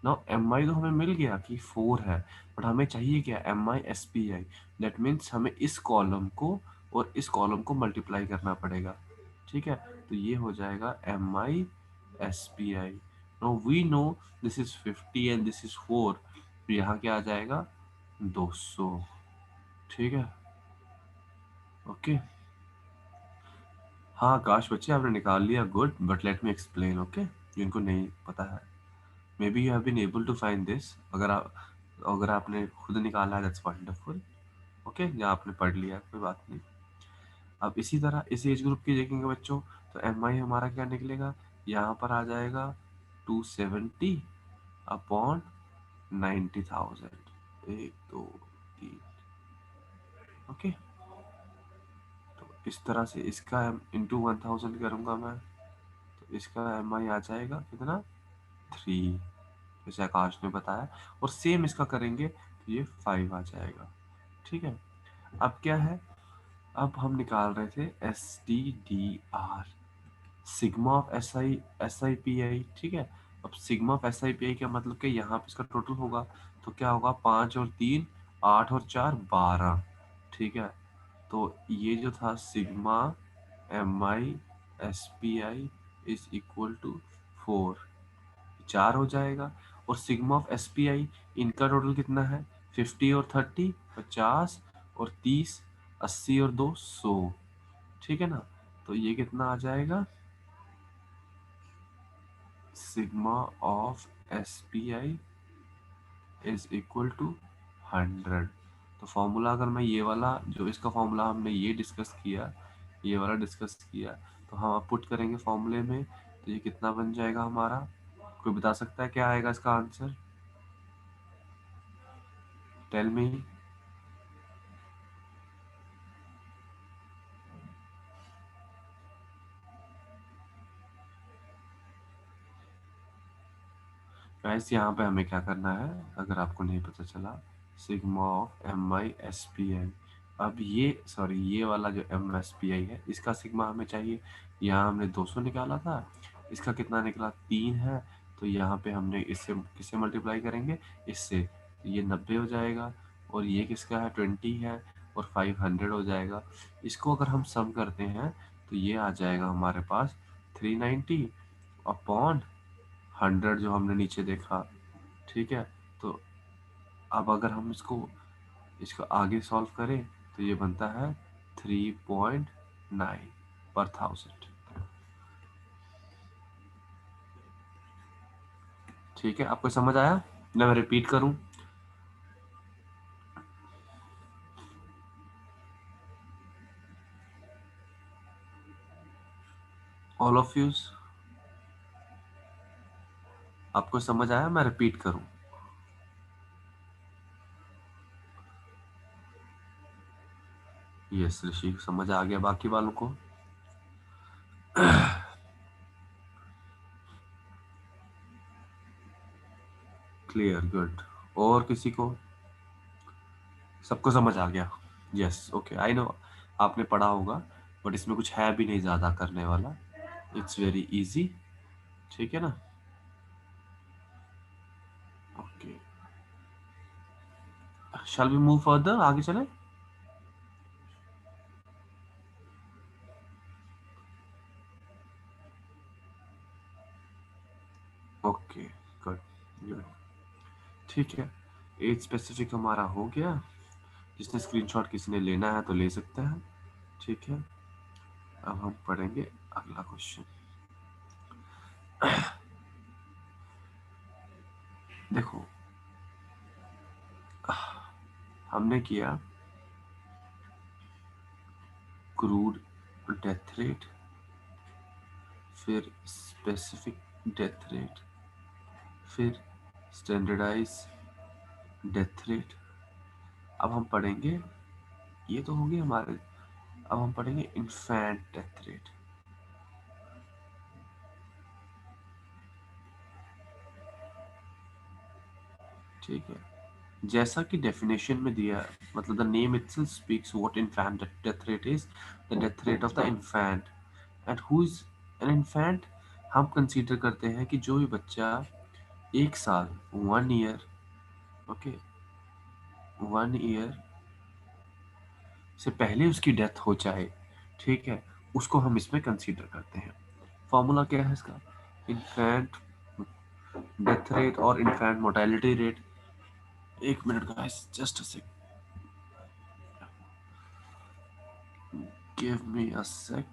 नाउ MI तो हमें मिल गया कि 4 है, बट हमें चाहिए क्या, MI SPI। दैट मीन्स हमें इस कॉलम को और इस कॉलम को मल्टीप्लाई करना पड़ेगा, ठीक है। तो ये हो जाएगा MI SPI। Now we know this is 50 and this is 4, तो यहाँ क्या आ जाएगा 200, ठीक है। ओके, हाँ काश बच्चे आपने निकाल लिया, good, but let me explain, okay, जिनको नहीं पता है, maybe you have been able to find this, अगर आपने खुद निकाला है दैट्स वंडरफुल, ओके, या आपने पढ़ लिया कोई बात नहीं। अब इसी तरह इस एज ग्रुप की देखेंगे बच्चों, तो MI हमारा क्या निकलेगा, यहाँ पर आ जाएगा 270 अपॉन 90,000, 1 2 3, ओके। तो इस तरह से इसका इंटू 1000 करूँगा मैं, तो इसका MI आ जाएगा कितना 3, जैसे आकाश ने बताया, और सेम इसका करेंगे तो ये 5 आ जाएगा, ठीक है। अब क्या है, अब हम निकाल रहे थे STDR, सिग्मा ऑफ SIPI, ठीक है। अब सिग्मा ऑफ SIPI का मतलब कि यहाँ पे इसका टोटल होगा, तो क्या होगा 5 और 3 8 और 4 12, ठीक है। तो ये जो था sigma MI SPI is equal to 4, 4 हो जाएगा। और सिग्मा ऑफ SPI, इनका टोटल कितना है? 50 और 30, 50 और 30, 80 और 2, 100। ठीक है ना? तो ये कितना आ जाएगा? Sigma of SPI is equal to 100। तो फॉर्मूला अगर मैं ये वाला, जो इसका फॉर्मूला हमने ये डिस्कस किया, ये वाला डिस्कस किया, तो हम अब पुट करेंगे फॉर्मूले में, तो ये कितना बन जाएगा हमारा? कोई बता सकता है क्या आएगा इसका आंसर? Tell me. गाइस यहाँ पे हमें क्या करना है, अगर आपको नहीं पता चला, सिग्मा ऑफ MI SPI। अब ये, सॉरी, ये वाला जो MSPI है, इसका सिग्मा हमें चाहिए। यहाँ हमने 200 निकाला था, इसका कितना निकला? 3 है। तो यहाँ पे हमने इससे किससे मल्टीप्लाई करेंगे? इससे। तो ये 90 हो जाएगा। और ये किसका है? 20 है। और 500 हो जाएगा। इसको अगर हम सम करते हैं तो ये आ जाएगा हमारे पास 390 अपॉन 100, जो हमने नीचे देखा। ठीक है? तो अब अगर हम इसको इसको आगे सॉल्व करें तो ये बनता है 3.9 पर 1000। ठीक है? आपको समझ आया ना? मैं रिपीट करूं? ऑल ऑफ यूज, आपको समझ आया? मैं रिपीट करूं? यस ऋषि, समझ आ गया बाकी वालों को? Clear, good. और किसी को? सबको समझ आ गया? यस, ओके, आई नो आपने पढ़ा होगा, बट इसमें कुछ है भी नहीं ज़्यादा करने वाला। It's very easy. ठीक है ना? Okay, shall we move further? आगे चले? Okay, good, good. ठीक है, एज स्पेसिफिक हमारा हो गया। जिसने स्क्रीनशॉट किसी ने लेना है तो ले सकता है। ठीक है, अब हम पढ़ेंगे अगला क्वेश्चन। देखो, हमने किया क्रूड डेथ रेट, फिर स्पेसिफिक डेथ रेट, फिर स्टैंडर्डाइज डेथ रेट। अब हम पढ़ेंगे, ये तो होंगे हमारे, अब हम पढ़ेंगे इन्फेंट डेथ रेट। ठीक है, जैसा कि डेफिनेशन में दिया है, मतलब the name itself speaks what infant death rate is, the death rate of the infant. And who is an infant? हम कंसीडर करते हैं कि जो भी बच्चा 1 साल, 1 ईयर, ओके, 1 ईयर से पहले उसकी डेथ हो जाए, ठीक है, उसको हम इसमें कंसीडर करते हैं। फॉर्मूला क्या है इसका? इन्फेंट डेथ रेट और infant mortality rate. 1 minute guys, just a sec, give me a sec.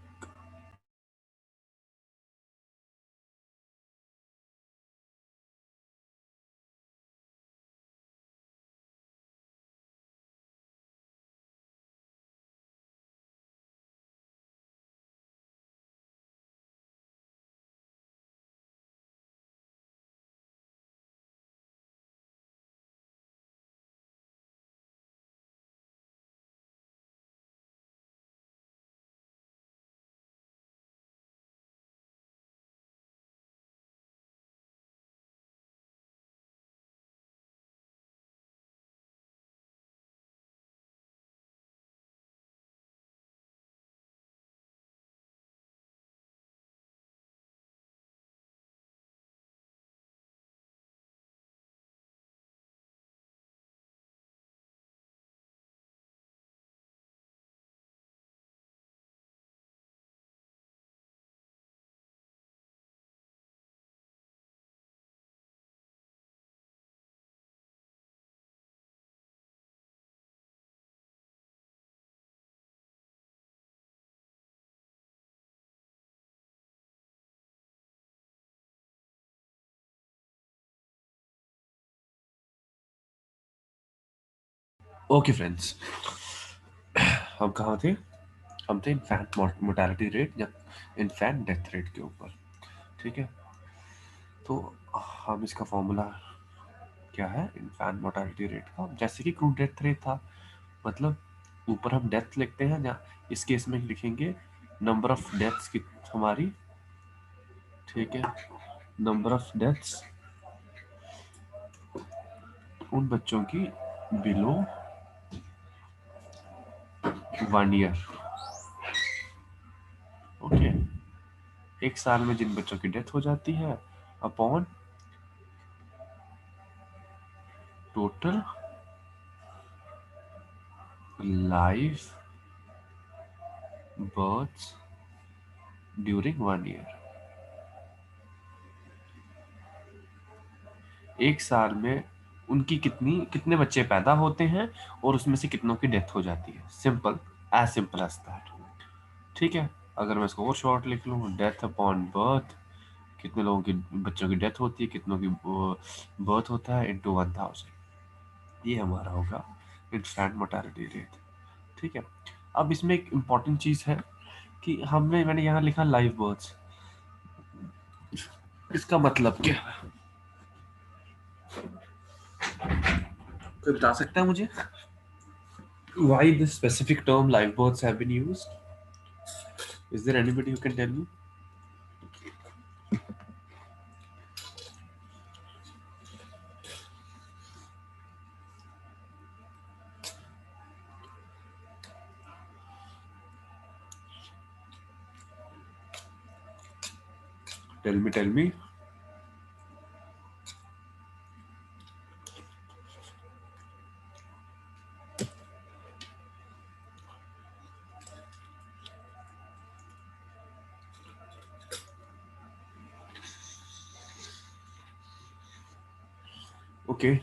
Okay friends, हम कहाँ थे? हम थे इन्फेंट मोर्टालिटी रेट या इन्फेंट डेथ रेट के ऊपर। ठीक है, तो हम इसका फॉर्मूला क्या है इन्फेंट मोर्टालिटी रेट का? जैसे कि क्रूड डेथ रेट था, मतलब ऊपर हम डेथ लिखते हैं, या इस केस में लिखेंगे नंबर ऑफ डेथ्स की हमारी। ठीक है, नंबर ऑफ डेथ्स उन बच्चों की बिलो 1 ईयर। ओके, एक साल में जिन बच्चों की डेथ हो जाती है upon total life births during 1 year. एक साल में उनकी कितने बच्चे पैदा होते हैं और उसमें से कितनों की डेथ हो जाती है। Simple as that. ठीक है, अगर मैं इसको और शॉर्ट लिख लूँ, डेथ अपॉन बर्थ, कितने लोगों की बच्चों की डेथ होती है, कितनों की बर्थ होता है, इंटू 1000, ये हमारा होगा इन्फेंट मोर्टालिटी रेट। ठीक है, अब इसमें एक इम्पॉर्टेंट चीज़ है कि मैंने यहाँ लिखा लाइव बर्थ्स, इसका मतलब क्या है? कोई बता सकता है मुझे why this specific term live births have been used? Is there anybody who can tell me? Tell me. Okay,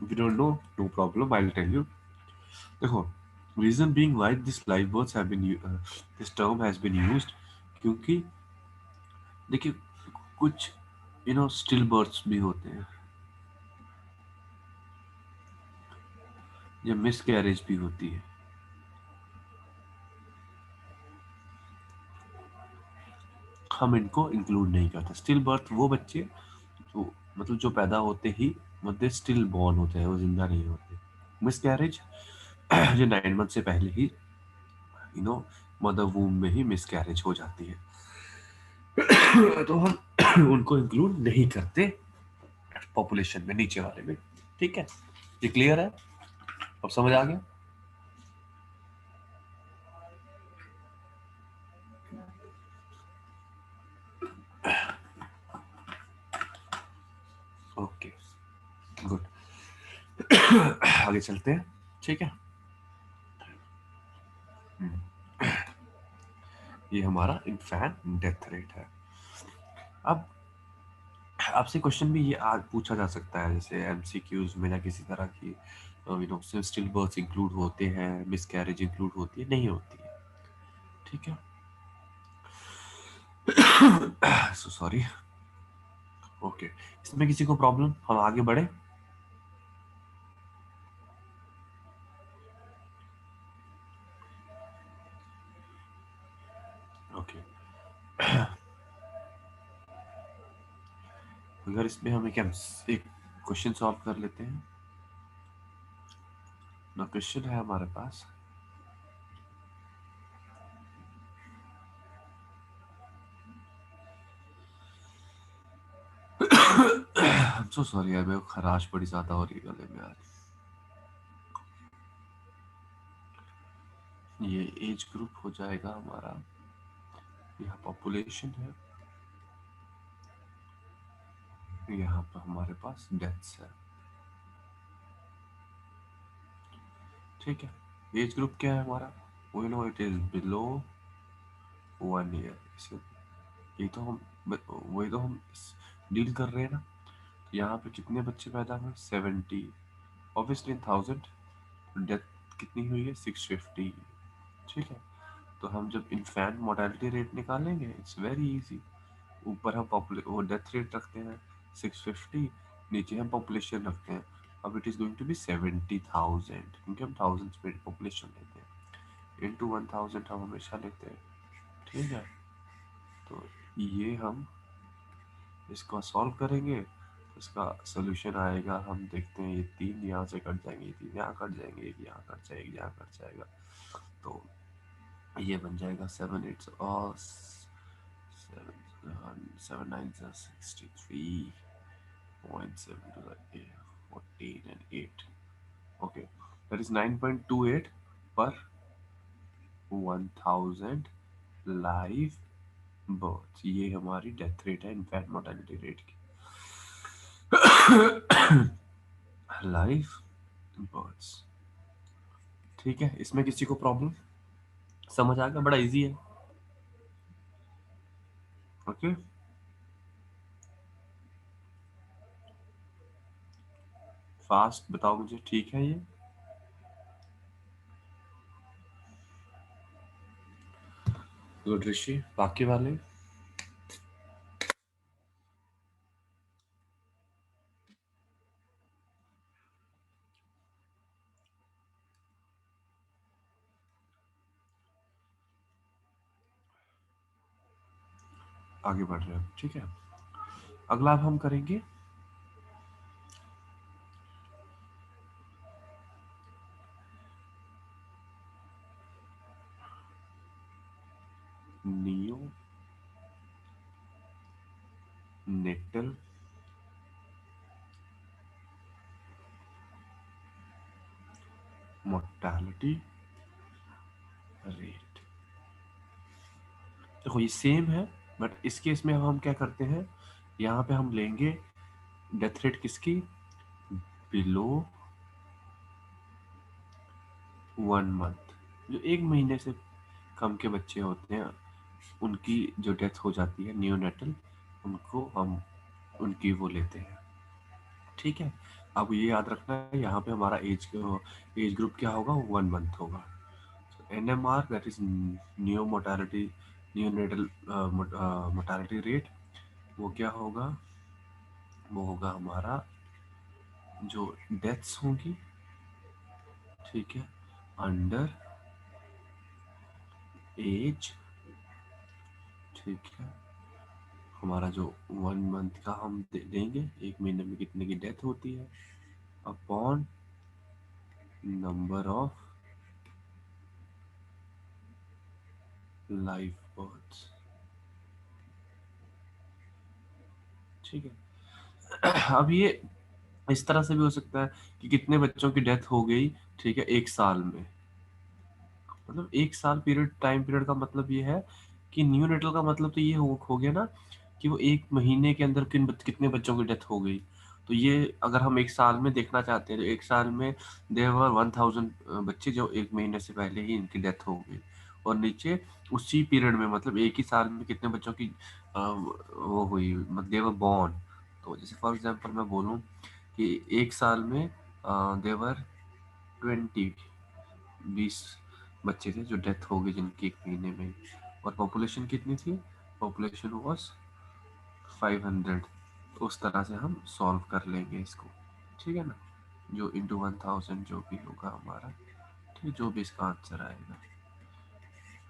if you don't know, no problem, I'll tell you. देखो, reason being why this live births have been this term has been used, क्योंकि देखिए कुछ स्टिल बर्थ्स भी होते हैं या मिस कैरेज भी होती है। हम इनको इंक्लूड नहीं करते। स्टिल बर्थ वो बच्चे जो मतलब जो पैदा होते ही मतलब स्टिल बॉर्न होते हैं, वो जिंदा नहीं होते। मिस कैरेज जो 9 मंथ से पहले ही मदर वूम में ही मिस कैरेज हो जाती है, तो हम उनको इंक्लूड नहीं करते पॉपुलेशन में, नीचे वाले में। ठीक है, ये क्लियर है? अब समझ आ गया? Okay, good. आगे चलते हैं। ठीक है, ये हमारा इन्फेंट डेथ रेट है। अब आपसे क्वेश्चन भी ये आज पूछा जा सकता है, जैसे एमसीक्यूज में या किसी तरह की स्टिल बर्थ इंक्लूड होते हैं, मिस कैरेज इंक्लूड होती है, नहीं होती है। ठीक है, सो सॉरी। ओके, इसमें किसी को प्रॉब्लम? हम आगे बढ़े? ओके, अगर इसमें हम एक क्वेश्चन सॉल्व कर लेते हैं ना। क्वेश्चन है हमारे पास, I'm so sorry यार, मेरे को खराश बड़ी ज्यादा हो रही है गले में आज। ये एज ग्रुप हो जाएगा हमारा, यहाँ पॉपुलेशन है, यहाँ पर हमारे पास डेथ्स है। ठीक है, एज ग्रुप क्या है हमारा? We know it is below 1 year. ये तो हम वही तो हम डील कर रहे हैं ना। यहाँ पे कितने बच्चे पैदा हुए? 70, ऑब्वियसली 1000। डेथ कितनी हुई है? 650। ठीक है, तो हम जब इन्फेंट मोर्टेलिटी रेट निकालेंगे, इट्स वेरी इजी। ऊपर हम वो डेथ रेट रखते हैं 650, नीचे हम पॉपुलेशन रखते हैं अब it is going to be 70,000, क्योंकि हम थाउजेंड पे पॉपुलेशन लेते हैं, इंटू 1,000 हम हमेशा लेते हैं। ठीक है, तो ये हम इसको सॉल्व करेंगे, इसका सोल्यूशन आएगा, हम देखते हैं ये 3 यहाँ से कट जाएंगे, ये 3 यहाँ कट जाएंगे, एक यहाँ कट जाएगी, यहाँ कट जाएगा, तो ये बन जाएगा 7 8 और 7 7 63.7 to the 14 and 8, okay, that is 9.28 per 1000 live birth. ये हमारी डेथ रेट है इनफैक्ट मोर्टेलिटी रेट की, लाइव बर्ड्स। ठीक है, इसमें किसी को प्रॉब्लम समझ आ गया? बड़ा इजी है। ओके, फास्ट बताओ मुझे, ठीक है ये? गुड ऋषि, बाकी वाले? आगे बढ़ रहे हैं, ठीक है। अगला अब हम करेंगे नियो नेटल मोर्टालिटी रेट। देखो ये सेम है, बट इस केस में हम क्या करते हैं, यहाँ पे हम लेंगे डेथ रेट किसकी, बिलो 1 मंथ, जो 1 महीने से कम के बच्चे होते हैं उनकी जो डेथ हो जाती है नियोनेटल, उनको हम उनकी वो लेते हैं। ठीक है, अब ये याद रखना है, यहाँ पे हमारा एज ग्रुप क्या होगा, 1 मंथ होगा। NMR that is new mortality, neonatal mortality rate, वो क्या होगा, वो होगा हमारा जो डेथ्स होंगी, ठीक है, अंडर एज, ठीक है, हमारा जो 1 मंथ का हम देंगे, 1 महीने में कितने की डेथ होती है, upon number of life birth. ठीक है, अब ये इस तरह से भी हो सकता है कि कितने बच्चों की डेथ हो गई, ठीक है, 1 साल में, मतलब 1 साल पीरियड, टाइम पीरियड का मतलब ये है कि न्यूनेटल का मतलब तो ये हो गया ना कि वो 1 महीने के अंदर कितने बच्चों की डेथ हो गई। तो ये अगर हम 1 साल में देखना चाहते हैं तो 1 साल में देवर 1000 बच्चे जो 1 महीने से पहले ही इनकी डेथ हो गई, और नीचे उसी पीरियड में मतलब एक ही साल में कितने बच्चों की वो हुई, मतलब देवर बॉर्न। तो जैसे फॉर एग्जांपल मैं बोलूँ कि 1 साल में देवर 20 बच्चे थे जो डेथ हो गई जिनकी 1 महीने में, और पॉपुलेशन कितनी थी, पॉपुलेशन वॉज 500। तो उस तरह से हम सॉल्व कर लेंगे इसको, ठीक है ना, जो इंटू 1000 जो भी होगा हमारा, ठीक, जो भी इसका आंसर आएगा।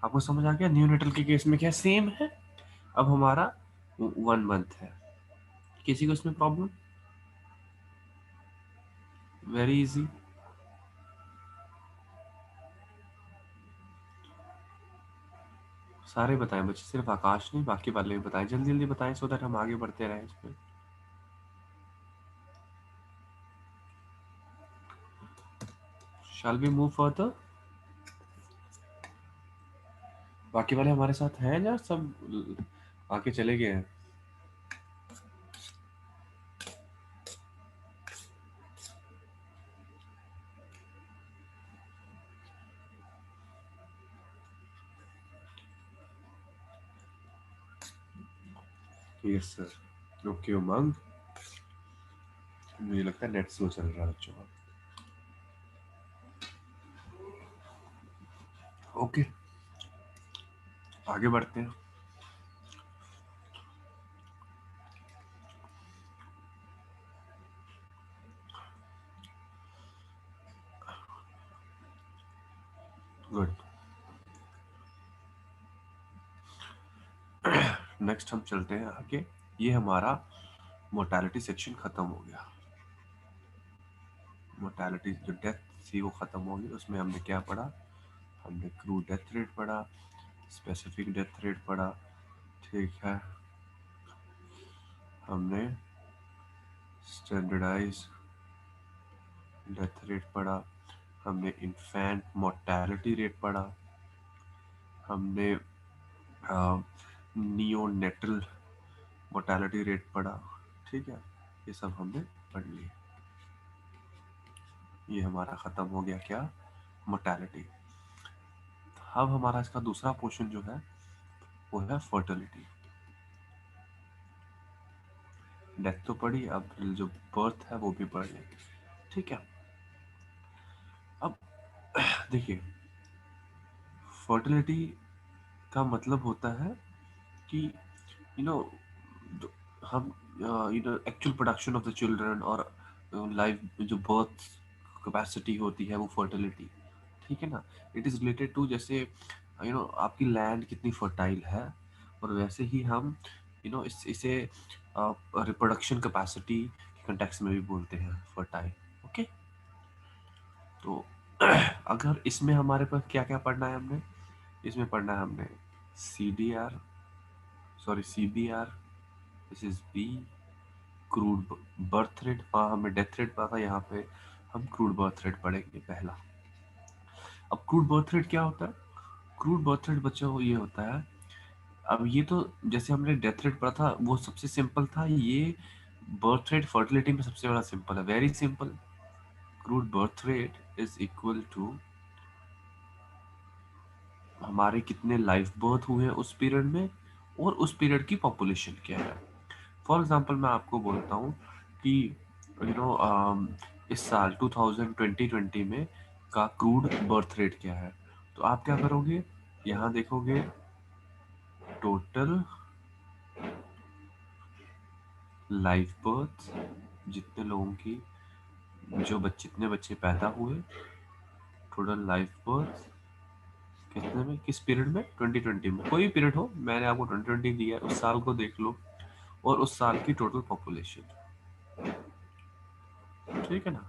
आपको समझ आ गया? न्यूनेटल के केस में क्या सेम है, अब हमारा 1 मंथ है। किसी को इसमें प्रॉब्लम? Very easy. सारे बताएं बच्चे, सिर्फ आकाश नहीं, बाकी वाले भी बताएं, जल्दी जल्दी बताएं, सो दैट हम आगे बढ़ते रहें इसमें। Shall we move further? बाकी वाले हमारे साथ हैं या सब आके चले गए हैं? Yes sir. ओके उमंग, मुझे लगता है नेट स्लो चल रहा है बच्चों का। ओके, आगे बढ़ते हैं। गुड। नेक्स्ट हम चलते हैं आगे। ये हमारा मोर्टालिटी सेक्शन खत्म हो गया। मोर्टालिटी जो डेथ थी वो खत्म हो गई। उसमें हमने क्या पढ़ा? हमने क्रूड डेथ रेट पढ़ा, स्पेसिफिक डेथ रेट पढ़ा, ठीक है। हमने स्टैंडर्डाइज डेथ रेट पढ़ा, हमने इन्फेंट मोर्टेलिटी रेट पढ़ा, हमने नियोनेटल मोर्टेलिटी रेट पढ़ा, ठीक है। ये सब हमने पढ़ लिया। ये हमारा खत्म हो गया क्या? मोर्टेलिटी। अब हमारा इसका दूसरा पोर्शन जो है वो है फर्टिलिटी। डेथ तो पढ़ी, अब जो बर्थ है वो भी पढ़ लेंगे, ठीक है। अब देखिए, फर्टिलिटी का मतलब होता है कि यू नो हम actual production of the children और लाइफ जो बर्थ कैपेसिटी होती है वो फर्टिलिटी, ठीक है ना। इट इज़ रिलेटेड टू, जैसे आपकी लैंड कितनी फर्टाइल है, और वैसे ही हम इसे रिप्रोडक्शन कैपेसिटी के कंटेक्स्ट में भी बोलते हैं फर्टाइल। ओके, तो अगर इसमें हमारे पास क्या क्या पढ़ना है हमने, इसमें पढ़ना है हमने CBR, this is B, crude birth rate. हाँ, हमें डेथ रेट पता था, यहाँ पे हम क्रूड बर्थ रेट पढ़ेंगे पहला। अब क्रूड बर्थ रेट क्या होता है? क्रूड बर्थ रेट बच्चों ये होता है, अब ये तो जैसे हमने डेथ रेट पढ़ा था वो सबसे सिंपल था, ये बर्थ रेट फर्टिलिटी में सबसे बड़ा सिंपल है, very simple. Crude birth rate is equal to हमारे कितने लाइफ बर्थ हुए हैं उस पीरियड में, और उस पीरियड की पॉपुलेशन क्या है। फॉर एग्जांपल मैं आपको बोलता हूँ कि यू नो इस साल 2020 में का क्रूड बर्थ रेट क्या है, तो आप क्या करोगे, यहाँ देखोगे टोटल लाइफ बर्थ, जितने लोगों की जितने बच्चे पैदा हुए, टोटल लाइफ बर्थ कितने में, किस पीरियड में, 2020 में, कोई भी पीरियड हो, मैंने आपको 2020 दिया है, उस साल को देख लो, और उस साल की टोटल पॉपुलेशन, ठीक है ना।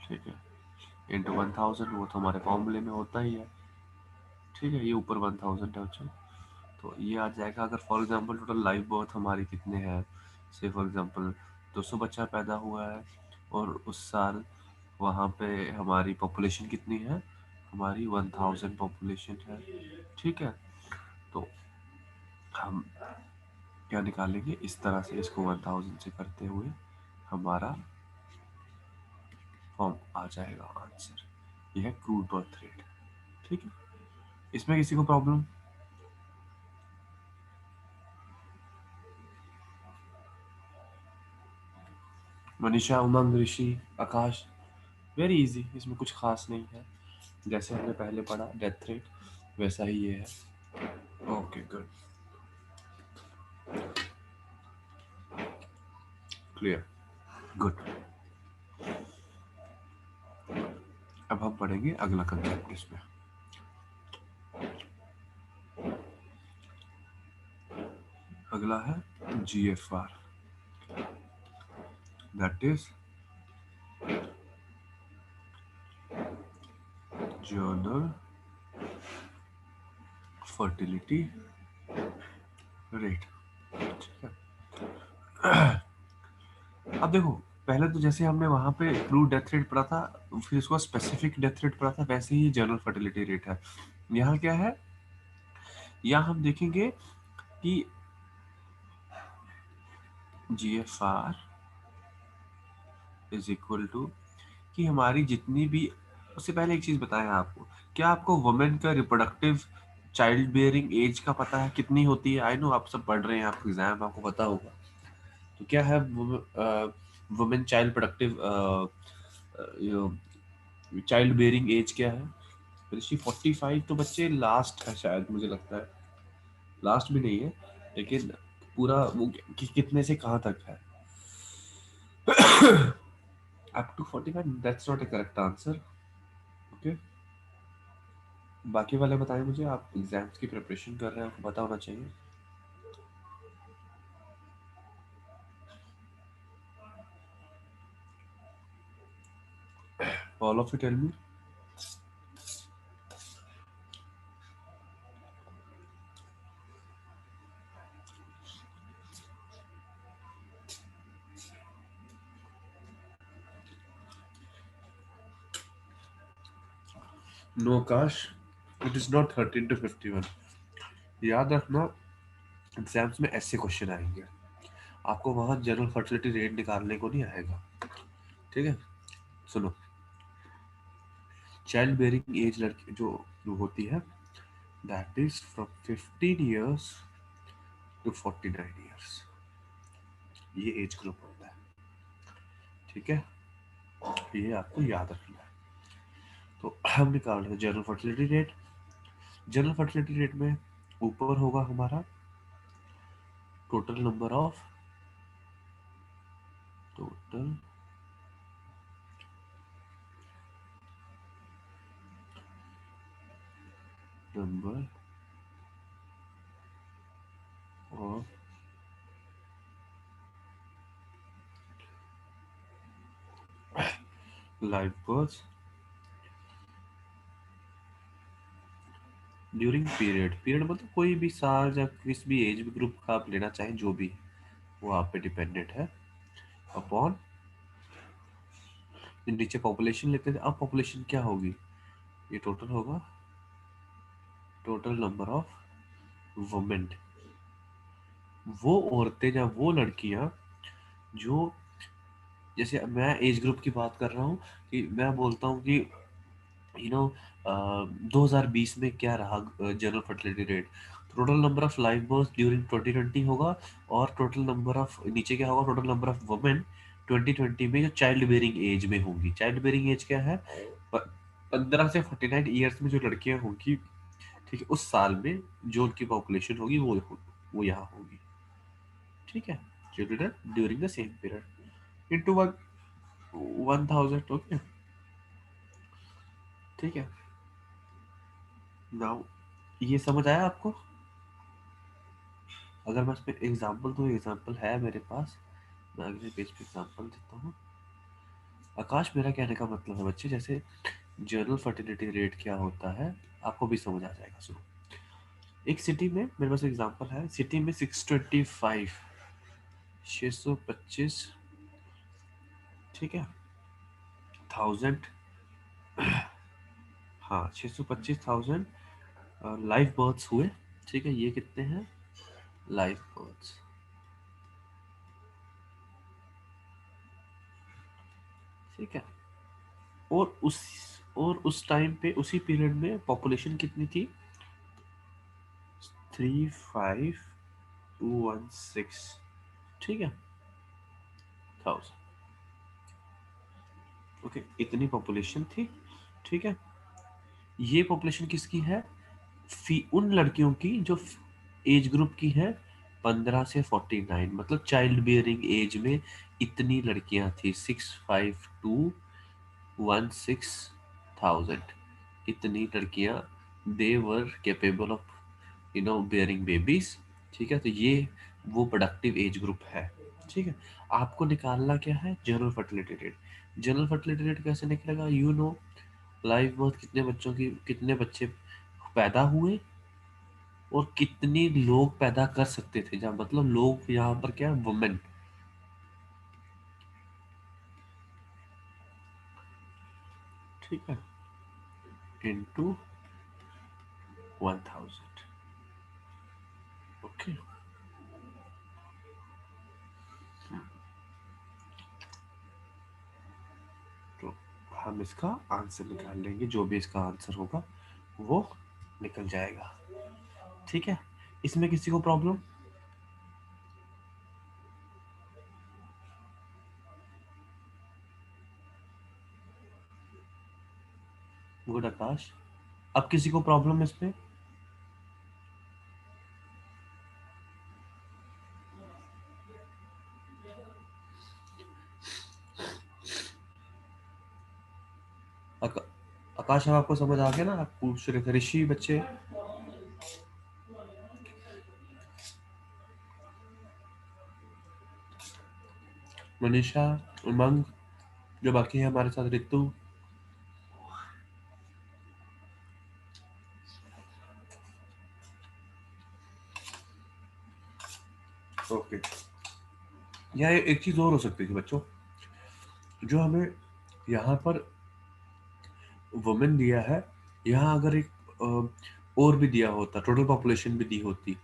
ठीक है, इंटू 1000, वो तो हमारे फॉर्मूले में होता ही है, ठीक है। ये ऊपर 1000 है बच्चों, तो ये आ जाएगा। अगर for example total life birth हमारी कितने हैं, से फॉर एग्जांपल 200 बच्चा पैदा हुआ है, और उस साल वहाँ पे हमारी पॉपुलेशन कितनी है, हमारी 1000 पॉपुलेशन है, ठीक है। तो हम क्या निकालेंगे, इस तरह से इसको 1000 से करते हुए हमारा फॉर्म आ जाएगा आंसर। यह है क्रूड बर्थ रेट, ठीक है। इसमें किसी को प्रॉब्लम? मनीषा, उमंग, ऋषि, आकाश, वेरी इजी, इसमें कुछ खास नहीं है, जैसे हमने पहले पढ़ा डेथ रेट वैसा ही ये है। Okay, good, clear, good. अब हम पढ़ेंगे अगला कंसेप्ट इसमें। अगला है GFR, that is journal fertility rate, ठीक है। अब देखो, पहले तो जैसे हमने वहां पे क्रूड डेथ रेट पढ़ा था, फिर उसको स्पेसिफिक डेथ रेट पढ़ा था, वैसे ही जनरल फर्टिलिटी रेट है। यहाँ क्या है, यहाँ हम देखेंगे कि GFR इज इक्वल टू कि हमारी जितनी भी, उससे पहले एक चीज बताया आपको, क्या आपको वुमेन का रिप्रोडक्टिव चाइल्ड बेयरिंग एज का पता है कितनी होती है? आई नो आप सब पढ़ रहे हैं, आपको एग्जाम आपको पता होगा। तो क्या है women child productive child bearing age क्या है ऋषि? 45 तो बच्चे लास्ट है शायद, मुझे लगता है लास्ट भी नहीं है, लेकिन पूरा वो कितने से कहाँ तक है? Up to 45, that's not a correct answer. Okay, बाकी वाले बताएं मुझे, आप एग्जाम्स की प्रिपरेशन कर रहे हैं, आपको पता होना चाहिए। All of you tell me. No काश, इट इज नॉट 13 to 51। याद रखना, एग्जाम्स में ऐसे क्वेश्चन आएंगे, आपको वहां जनरल फर्टिलिटी रेट निकालने को नहीं आएगा। ठीक है, सुनो। चाइल्ड बेयरिंग एज लड़की जो होती है, that is from 15 years to 49 years। ये एज ग्रुप होता है। ठीक है, ये आपको याद रखना है। तो हम निकाल रहे हैं general fertility rate. General fertility rate में ऊपर होगा हमारा total number of total number of live birth during period. Period मतलब कोई भी साल या किस भी एज ग्रुप का आप लेना चाहें, जो भी, वो आप पे डिपेंडेंट है। अपॉन, नीचे पॉपुलेशन लेते थे, अब पॉपुलेशन क्या होगी, ये टोटल होगा टोटल नंबर ऑफ वुमेन। वो औरतें या वो लड़कियां जो, जैसे मैं एज ग्रुप की बात कर रहा हूँ, कि मैं बोलता हूँ कि 2020 में क्या रहा general fertility rate, total number of live birth during 2020 होगा, और टोटल नंबर ऑफ, नीचे क्या होगा, टोटल नंबर ऑफ वुमेन 2020 में जो चाइल्ड बेयरिंग एज में होंगी। चाइल्ड बेयरिंग एज क्या है, 15 से 49 ईयर्स में जो लड़कियां होंगी, ठीक है, उस साल में जो उनकी पॉपुलेशन होगी वो यहाँ होगी। ठीक है, children during the same period into 1000। Okay, ठीक है। नाउ ये समझ आया आपको? अगर मैं इसमें एग्जांपल दूँ, एग्जांपल है मेरे पास, मैं अगले पेज पे एग्जांपल देता हूँ। आकाश, मेरा कहने का मतलब है बच्चे, जैसे जनरल फर्टिलिटी रेट क्या होता है, आपको भी समझ आ जाएगा। सुनो, एक सिटी में, मेरे पास एग्जांपल है, सिटी में 625, ठीक है, 1000, हाँ 625,000 लाइव बर्थ्स हुए। ठीक है, ये कितने हैं लाइव बर्थ्स, ठीक है। और उस टाइम पे, उसी पीरियड में पॉपुलेशन कितनी थी, 35,216, ठीक है, 1000। ओके, इतनी पॉपुलेशन थी। ठीक है, ये पॉपुलेशन किसकी है, उन लड़कियों की जो एज ग्रुप की है 15 से 49, मतलब चाइल्ड बियरिंग एज में इतनी लड़कियां थी, 65216,000। इतनी लड़कियां, दे वर केपेबल ऑफ बियरिंग बेबीज। ठीक है, तो ये वो प्रोडक्टिव एज ग्रुप है। ठीक है, आपको निकालना क्या है, general fertility rate. General fertility rate कैसे निकलेगा, लाइव बर्थ कितने बच्चों की, कितने बच्चे पैदा हुए, और कितने लोग पैदा कर सकते थे, जहाँ मतलब लोग यहाँ पर क्या, वुमेन। ठीक है, इनटू 1000। ओके, तो हम इसका आंसर निकाल लेंगे, जो भी इसका आंसर होगा वो निकल जाएगा। ठीक है, इसमें किसी को प्रॉब्लम? गुड आकाश, अब किसी को प्रॉब्लम है इसमें? आका- आकाश, अब आपको समझ आ गया ना? आप पूछ रहे थे ऋषि बच्चे। मनीषा, उमंग, जो बाकी है हमारे साथ, रितु। ओके, यह एक चीज और हो सकती थी बच्चों, जो हमें यहाँ पर वुमेन दिया है, यहाँ अगर एक और भी दिया होता, टोटल पॉपुलेशन भी दी होती,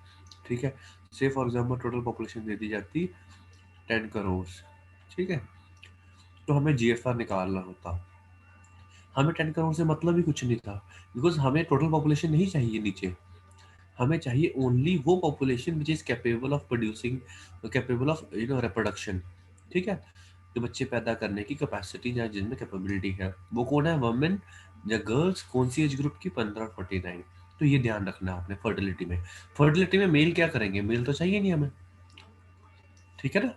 ठीक है, से फॉर एग्जाम्पल टोटल पॉपुलेशन दे दी जाती 10 करोड़, ठीक है, तो हमें जीएफआर निकालना होता। हमें 10 करोड़ से मतलब ही कुछ नहीं था, बिकॉज हमें टोटल पॉपुलेशन नहीं चाहिए नीचे, हमें चाहिए ओनली वो population which is capable of producing, capable of reproduction, ठीक है, जो बच्चे पैदा करने की कैपेसिटी या जिनमें कैपेबिलिटी है, वो कौन है? वुमेन या गर्ल्स, कौन सी एज ग्रुप की? 15-49। तो ये ध्यान रखना आपने फर्टिलिटी में। फर्टिलिटी में मेल क्या करेंगे? मेल तो चाहिए नहीं हमें, ठीक है ना?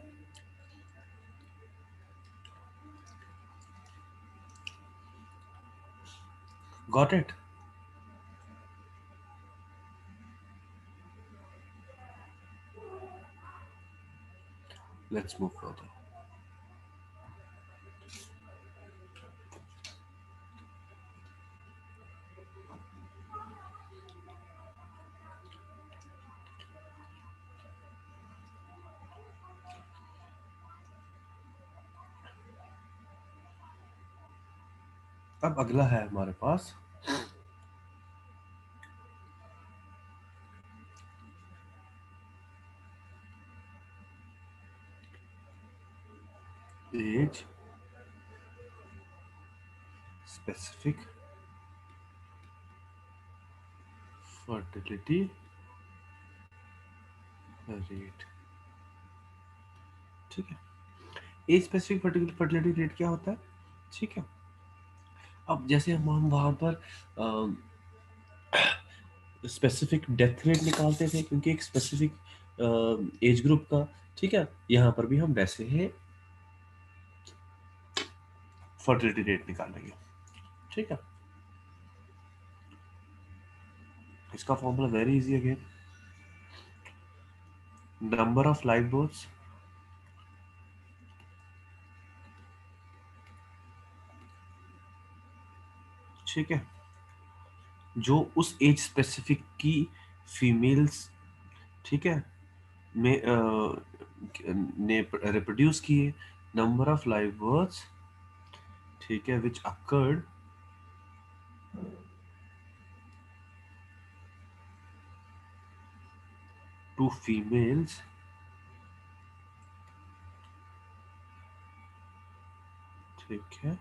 Got it? Let's move further. अब अगला है हमारे पास एज स्पेसिफिक फर्टिलिटी रेट, ठीक है। एज स्पेसिफिक फर्टिलिटी रेट क्या होता है? ठीक है, अब जैसे हम वहां पर स्पेसिफिक डेथ रेट निकालते थे, क्योंकि एक स्पेसिफिक एज ग्रुप का, ठीक है, यहाँ पर भी हम वैसे ही फर्टिलिटी रेट निकालेंगे, ठीक है। इसका formula very easy again, number of live births, ठीक है, जो उस एज स्पेसिफिक की फीमेल्स, ठीक है, में ने रिप्रोड्यूस किए, नंबर ऑफ लाइव बर्थ्स, ठीक है, विच अकर्ड टू फीमेल्स, ठीक है,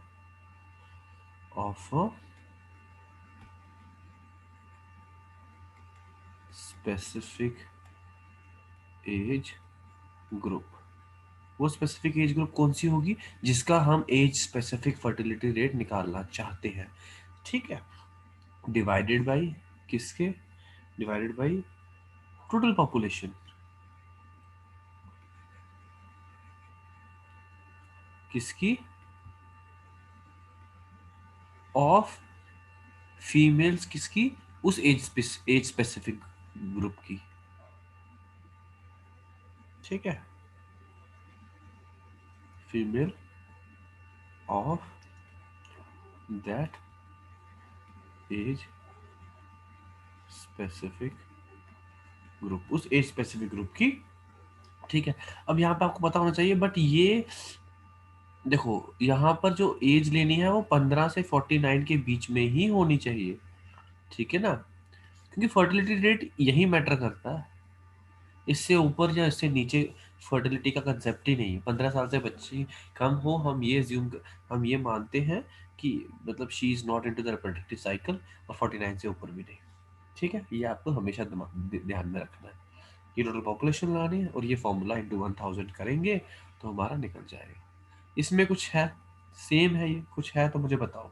of a specific age group. वो स्पेसिफिक एज ग्रुप कौन सी होगी? जिसका हम एज स्पेसिफिक फर्टिलिटी रेट निकालना चाहते हैं, ठीक है, डिवाइडेड बाय किसके? डिवाइडेड बाय टोटल पॉपुलेशन किसकी? ऑफ फीमेल्स किसकी? उस एज स्पेसिफिक ग्रुप की, ठीक है, female of that age specific group, उस एज स्पेसिफिक ग्रुप की, ठीक है। अब यहाँ पे आपको पता होना चाहिए, बट ये देखो, यहाँ पर जो एज लेनी है वो 15 से 49 के बीच में ही होनी चाहिए, ठीक है ना, क्योंकि फर्टिलिटी रेट यही मैटर करता है, इससे ऊपर या इससे नीचे फर्टिलिटी का कंसेप्ट ही नहीं है। 15 साल से बच्ची कम हो, हम ये मानते हैं कि मतलब she is not into the reproductive cycle, और 49 से ऊपर भी नहीं, ठीक है। ये आपको हमेशा ध्यान में रखना है। ये टोटल पॉपुलेशन लानी है, और ये फॉर्मूला इंटू 1000 करेंगे तो हमारा निकल जाएगा। इसमें कुछ है सेम है, ये कुछ है तो मुझे बताओ।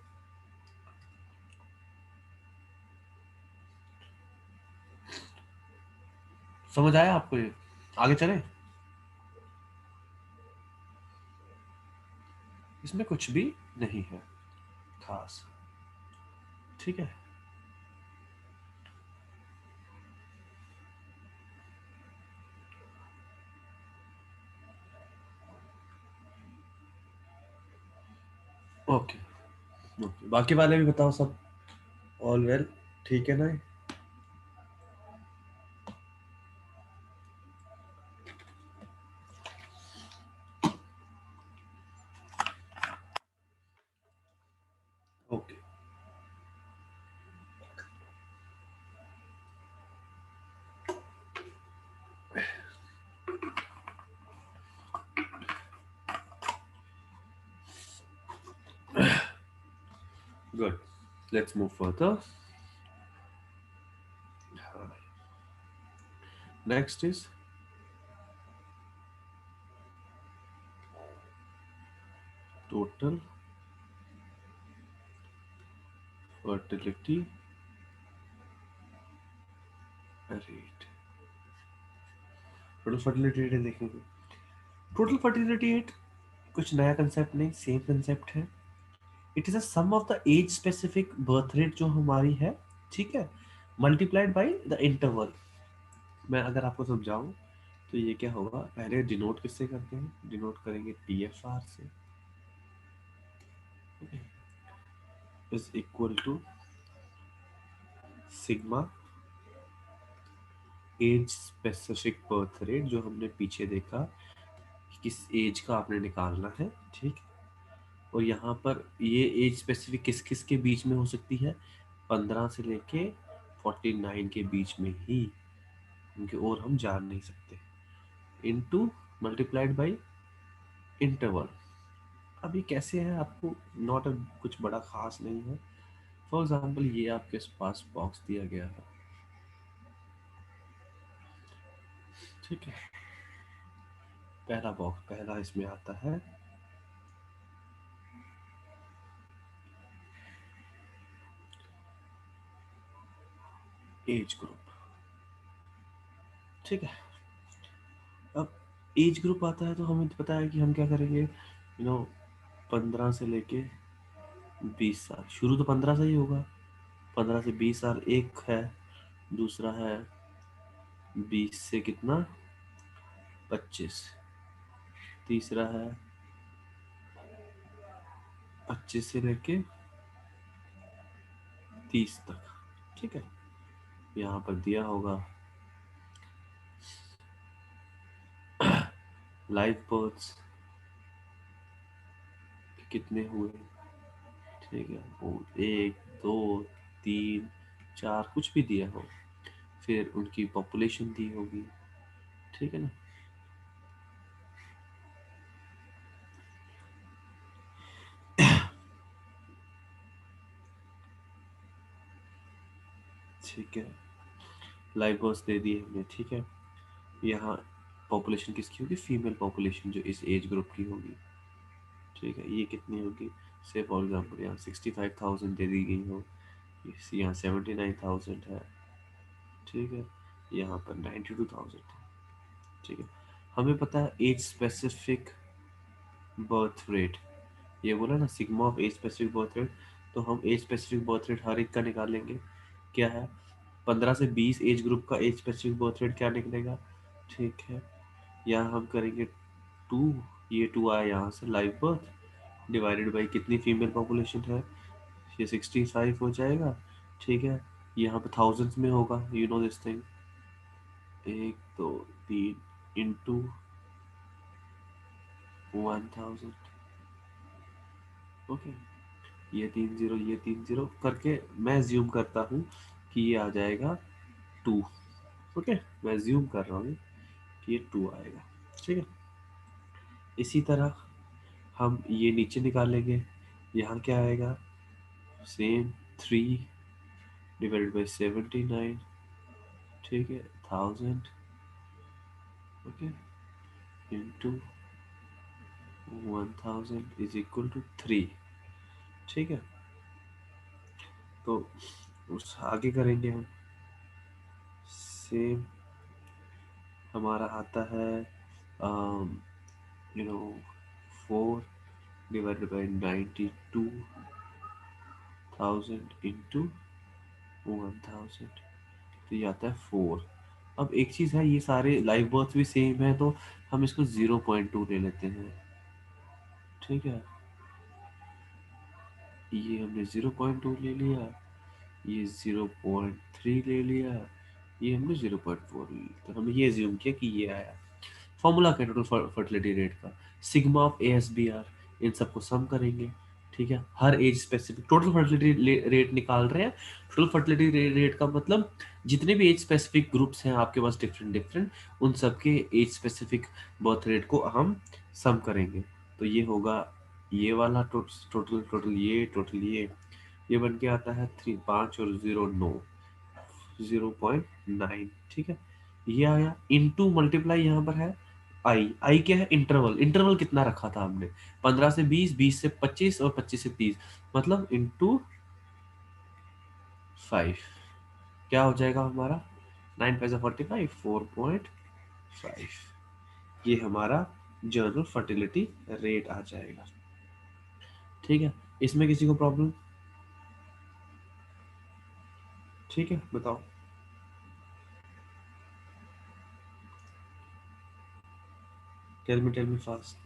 समझ आया आपको ये? आगे चले? इसमें कुछ भी नहीं है खास। ठीक है। ओके। ओके, बाकी वाले भी बताओ सब। ऑल वेल, ठीक है ना? Okay, good, let's move further. Next is total fertility rate. Total fertility rate देखेंगे। टोटल फर्टिलिटी रेट कुछ नया कंसेप्ट नहीं, सेम कंसेप्ट है। It is a sum of the age specific birth rate जो हमारी है, ठीक है, मल्टीप्लाइड बाय द इंटरवल। मैं अगर आपको समझाऊं तो ये क्या होगा, पहले डिनोट किससे करते हैं, डिनोट करेंगे TFR से, is equal to sigma age specific birth rate, जो हमने पीछे देखा कि किस एज का आपने निकालना है, ठीक। और यहाँ पर ये एज स्पेसिफिक किस किस के बीच में हो सकती है, 15 से लेके 49 के बीच में ही, क्योंकि और हम जान नहीं सकते। Into multiplied by interval. अब ये कैसे है आपको, नॉट कुछ बड़ा खास नहीं है। फॉर एग्जाम्पल ये आपके पास बॉक्स दिया गया है, ठीक है। पहला बॉक्स, पहला इसमें आता है एज ग्रुप, ठीक है। अब एज ग्रुप आता है तो हमें पता है कि हम क्या करेंगे, 15 से लेके 20 साल, शुरू तो 15 से ही होगा। 15 से 20 साल एक है, दूसरा है 20 से कितना, 25, तीसरा है 25 से लेके 30 तक, ठीक है। यहाँ पर दिया होगा लाइफ बर्थ्स कितने हुए, ठीक है, वो 1 2 3 4 कुछ भी दिया हो, फिर उनकी पॉपुलेशन दी होगी, ठीक है ना। ठीक है, लाइफ बर्थ्स दे दिए हमने, ठीक है। यहाँ पॉपुलेशन किसकी होगी, फीमेल पॉपुलेशन जो इस एज ग्रुप की होगी, ठीक है। ये कितनी होगी, से फॉर एग्जाम्पल यहाँ 65,000 दे दी गई हो, यहाँ 79,000 है, ठीक है। यहाँ पर 92,000 है, ठीक है। हमें पता है एज स्पेसिफिक बर्थ रेट, ये बोला ना sigma of age specific birth rate, तो हम एज स्पेसिफिक बर्थ रेट हर एक का निकालेंगे। क्या है, 15 से 20 एज ग्रुप का एज स्पेसिफिक बर्थ रेट क्या निकलेगा, ठीक है। यहाँ हम करेंगे 2, ये 2 आया यहाँ से, लाइव बर्थ डिवाइडेड बाई कितनी फीमेल पॉपुलेशन है, ये 65 हो जाएगा, ठीक है। यहाँ पे थाउजेंड्स में होगा, you know this thing, 1 2 3 into 1000, okay. ये 3 0, ये 3 0 करके मैं ज्यूम करता हूँ कि ये आ जाएगा 2, ओके। मैं ज्यूम कर रहा हूँ कि ये 2 आएगा, ठीक है। इसी तरह हम ये नीचे निकालेंगे, यहाँ क्या आएगा, सेम 3 डिवाइडेड बाई 79, ठीक है, 1000, okay, into 1000 is equal to 3, ठीक है। तो उस आगे करेंगे हम, सेम हमारा आता है you know 4 divided by 92 1000 into 1000, तो ये आता है 4। अब एक चीज़ है, ये सारे लाइव बर्थ भी सेम है, तो हम इसको 0.2 ले लेते हैं। ठीक है, ये हमने 0.2 ले लिया, ये 0.3 ले लिया, ये हमने 0.4 ले लिया, तो हमने ये ज्यूम किया कि ये आया। फॉर्मूला क्या टोटल फर्टिलिटी रेट का, sigma of A S B R, इन सबको सम करेंगे। ठीक है, हर age specific total fertility rate निकाल रहे हैं। टोटल फर्टिलिटी रेट का मतलब जितने भी एज स्पेसिफिक ग्रुप्स हैं आपके पास डिफरेंट डिफरेंट, उन सबके एज स्पेसिफिक बर्थ रेट को हम सम करेंगे। तो ये होगा ये वाला टोटल टोटल ये बन के आता है 5 और 0 9, 0.9। ठीक है, ये आया इनटू मल्टीप्लाई यहाँ पर है आई क्या है, इंटरवल। इंटरवल कितना रखा था हमने, 15 से 20, 20 से 25 और 25 से 30, मतलब इंटू 5। क्या हो जाएगा हमारा, 9 5 45, 4.5। ये हमारा जनरल फर्टिलिटी रेट आ जाएगा। ठीक है, इसमें किसी को प्रॉब्लम? ठीक है, बताओ। Tell me fast.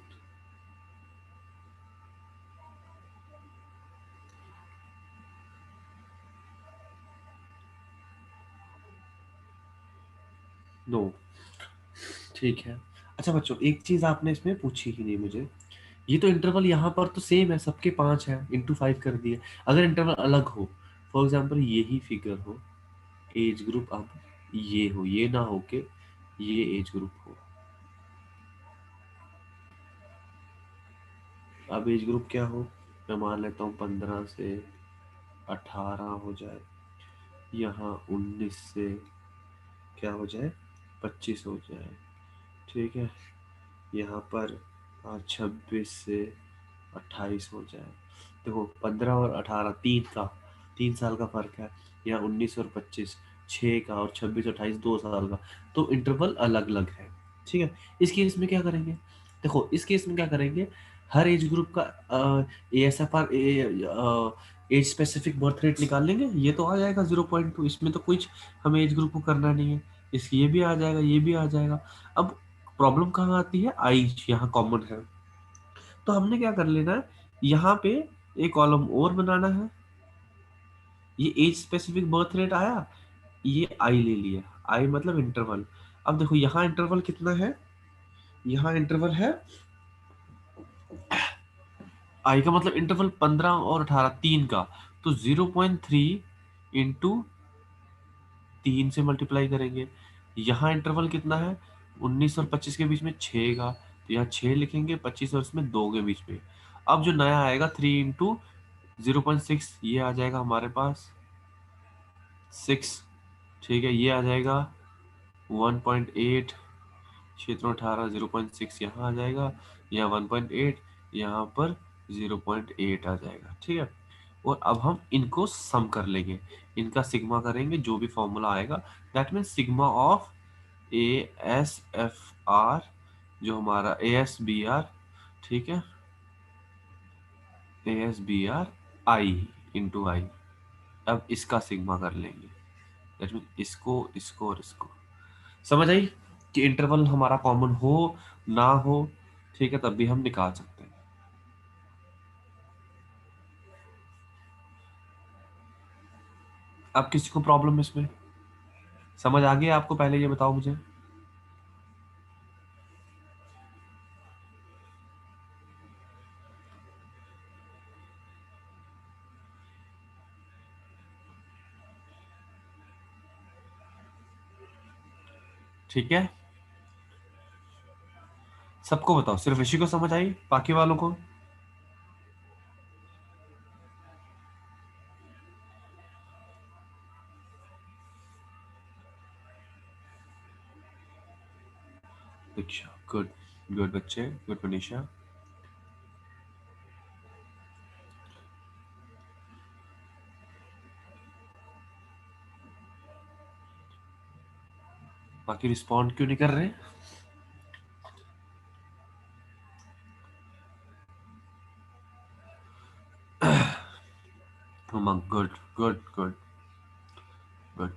नो। ठीक है, अच्छा बच्चों, एक चीज आपने इसमें पूछी ही नहीं मुझे। ये तो इंटरवल यहाँ पर तो सेम है, सबके 5 है, इंटू 5 कर दिए। अगर इंटरवल अलग हो, फॉर एग्जाम्पल यही फिगर हो, एज ग्रुप अब ये हो, ये ना हो के ये एज ग्रुप हो। अब एज ग्रुप क्या हो, मैं मान लेता हूँ 15 से 18 हो जाए, यहाँ 19 से क्या हो जाए, 25 हो जाए। ठीक है, यहाँ पर 26 से 28 हो जाए। देखो 15 और 18 3 साल का फर्क है, यहाँ 19 और 25 6 का, और 26 और 28 2 साल का, तो इंटरवल अलग अलग है। ठीक है, इस केस में क्या करेंगे, देखो इस केस में क्या करेंगे, हर एज ग्रुप का A S F R age specific birth rate निकाल लेंगे, ये तो आ जाएगा 0.2, इसमें तो कुछ हमें एज ग्रुप को करना नहीं है। इस ये भी आ जाएगा, ये भी आ जाएगा। अब प्रॉब्लम कहाँ आती है, आई यहाँ कॉमन है, तो हमने क्या कर लेना है, यहाँ पे एक कॉलम और बनाना है। ये एज स्पेसिफिक बर्थ रेट आया, ये आई ले लिया, आई मतलब इंटरवल। अब देखो यहाँ इंटरवल कितना है, यहाँ इंटरवल है, आई का मतलब इंटरवल 15 और 18 3 का, तो 0.3 इंटू 3 से मल्टीप्लाई करेंगे। यहाँ इंटरवल कितना है, 19 और 25 के बीच में 6 का, तो यहाँ 6 लिखेंगे, 25 और इसमें 2 के बीच में। अब जो नया आएगा 3 इंटू 0.6, ये आ जाएगा हमारे पास 6। ठीक है, ये आ जाएगा 1.8, क्षेत्र 18, 0.6 यहाँ आ जाएगा, यहाँ 1.8, यहाँ पर 0.8 आ जाएगा। ठीक है, और अब हम इनको सम कर लेंगे, इनका सिग्मा करेंगे, जो भी फॉर्मूला आएगा, that means sigma of A S F R, जो हमारा ए एस बी आर, ठीक है, A S B R I into I. अब इसका सिग्मा कर लेंगे, दैट मीन इसको और इसको। समझ आई कि इंटरवल हमारा कॉमन हो ना हो, ठीक है, तब भी हम निकाल सकते हैं। अब किसी को प्रॉब्लम इसमें, समझ आ गया आपको, पहले ये बताओ मुझे। ठीक है, सबको बताओ, सिर्फ ऋषि को समझ आई, बाकी वालों को? अच्छा, गुड, गुड बच्चे, गुड मनीषा। बाकी रिस्पॉन्ड क्यों नहीं कर रहे? Umang, good good good good.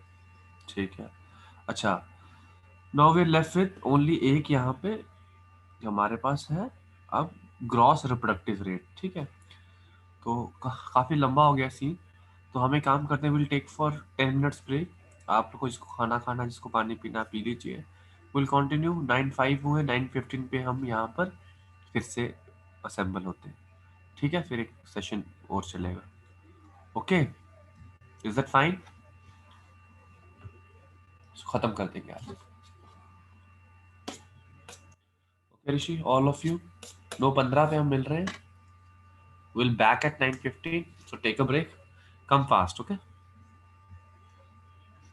ठीक है। अच्छा, now we left with only एक यहाँ पे हमारे पास है अब ग्रॉस रिप्रोडक्टिव रेट। ठीक है, तो काफ़ी लंबा हो गया सीन। तो हमें काम करते हैं, will take for 10 minutes break. आप लोग को जिसको खाना खाना, जिसको पानी पीना, पी लीजिए। विल कंटिन्यू 9:05 हुए, 9:15 पे हम यहाँ पर फिर से असेंबल होते हैं। ठीक है, फिर एक सेशन और चलेगा। Okay, is that fine? खत्म कर देंगे आज। Okay Rishi, all of you, 9:15 पे हम मिल रहे हैं। Will back at 9:15, so take a break, come fast. Okay,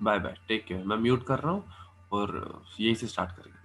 bye bye, take care. मैं म्यूट कर रहा हूँ और यही से स्टार्ट करेंगे।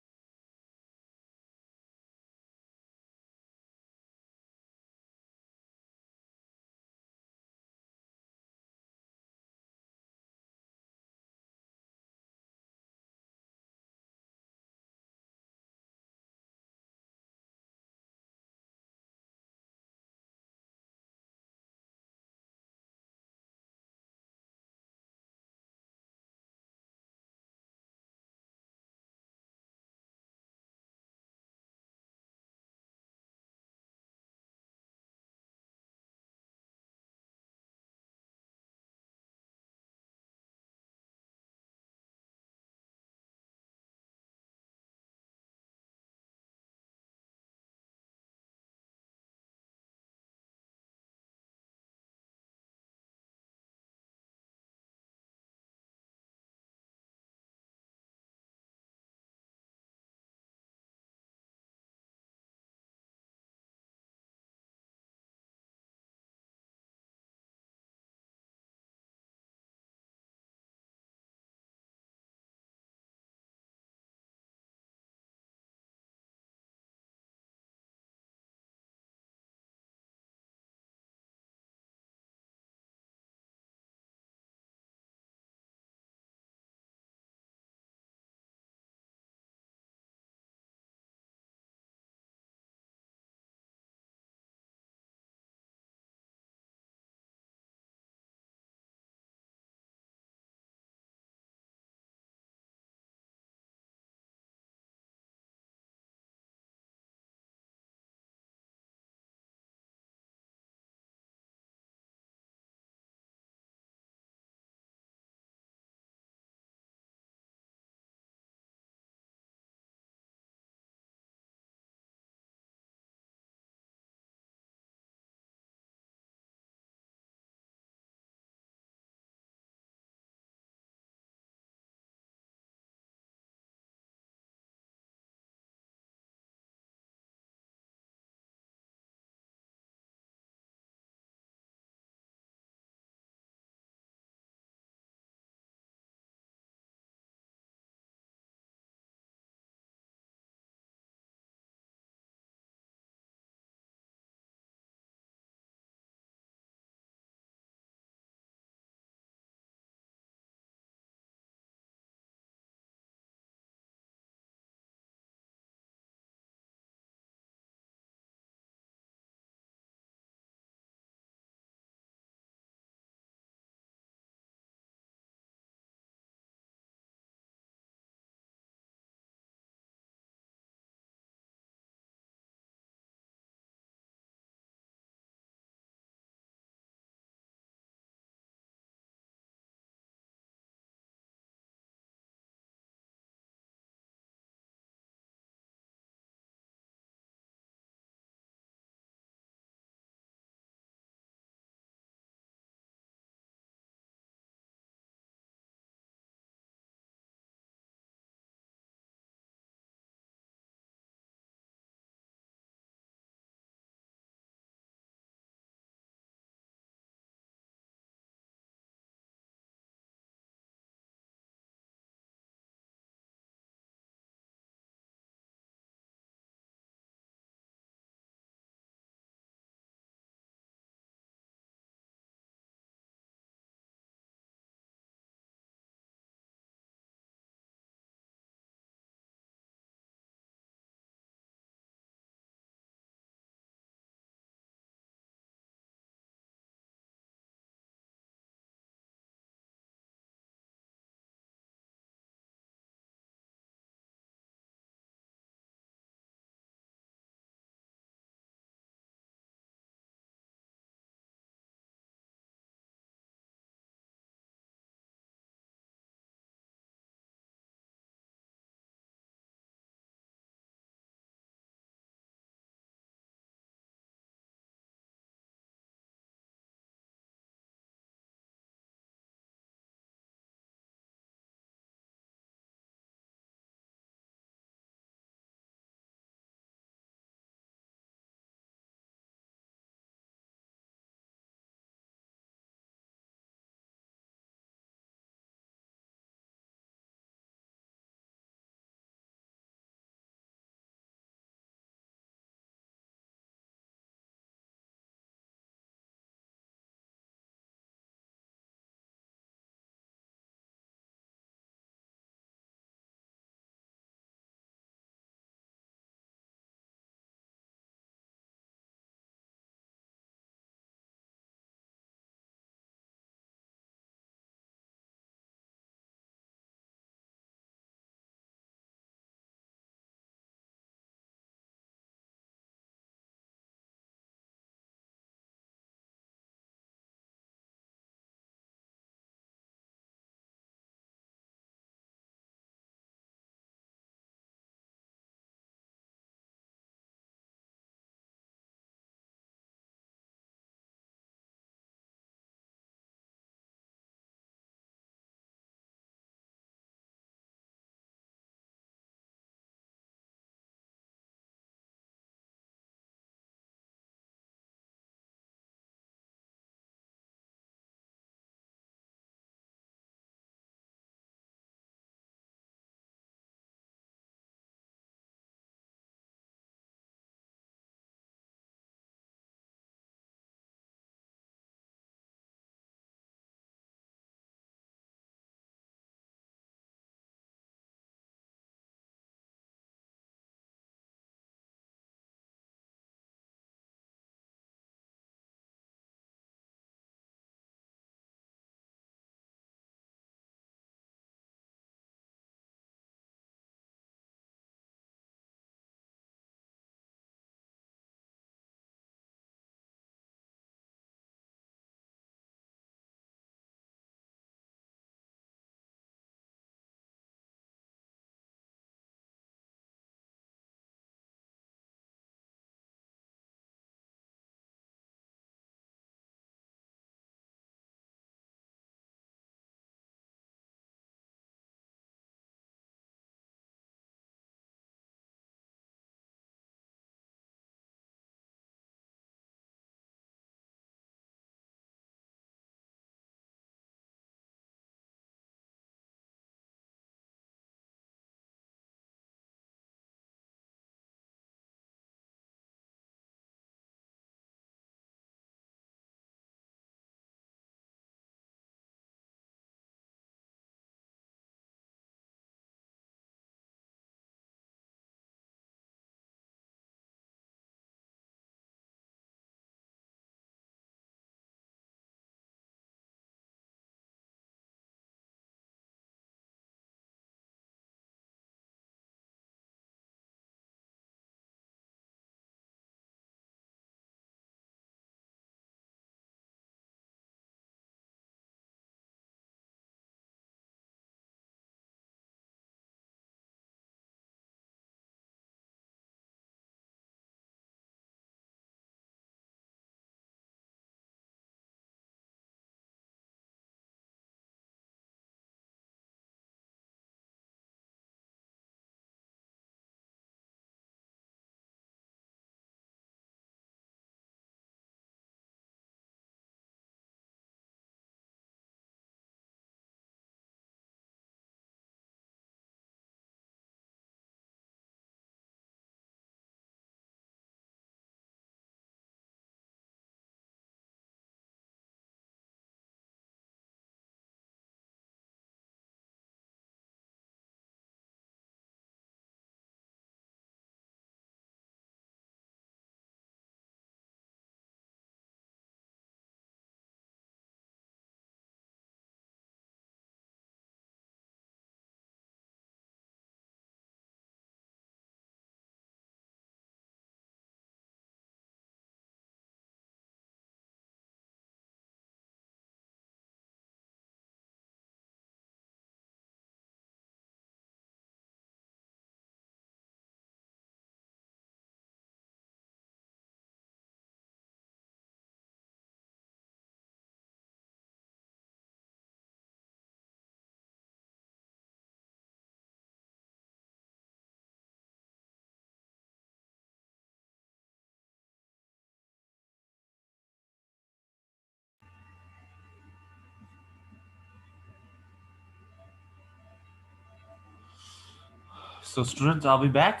So students, are we back?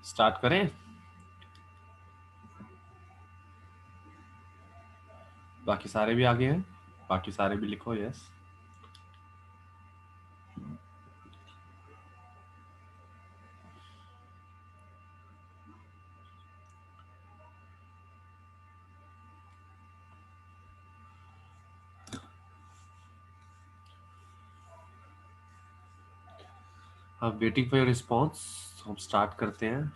Start करें? बाकी सारे भी आगे हैं, बाकी सारे भी लिखो यस। हम वेटिंग फॉर योर रिस्पॉन्स, हम स्टार्ट करते हैं।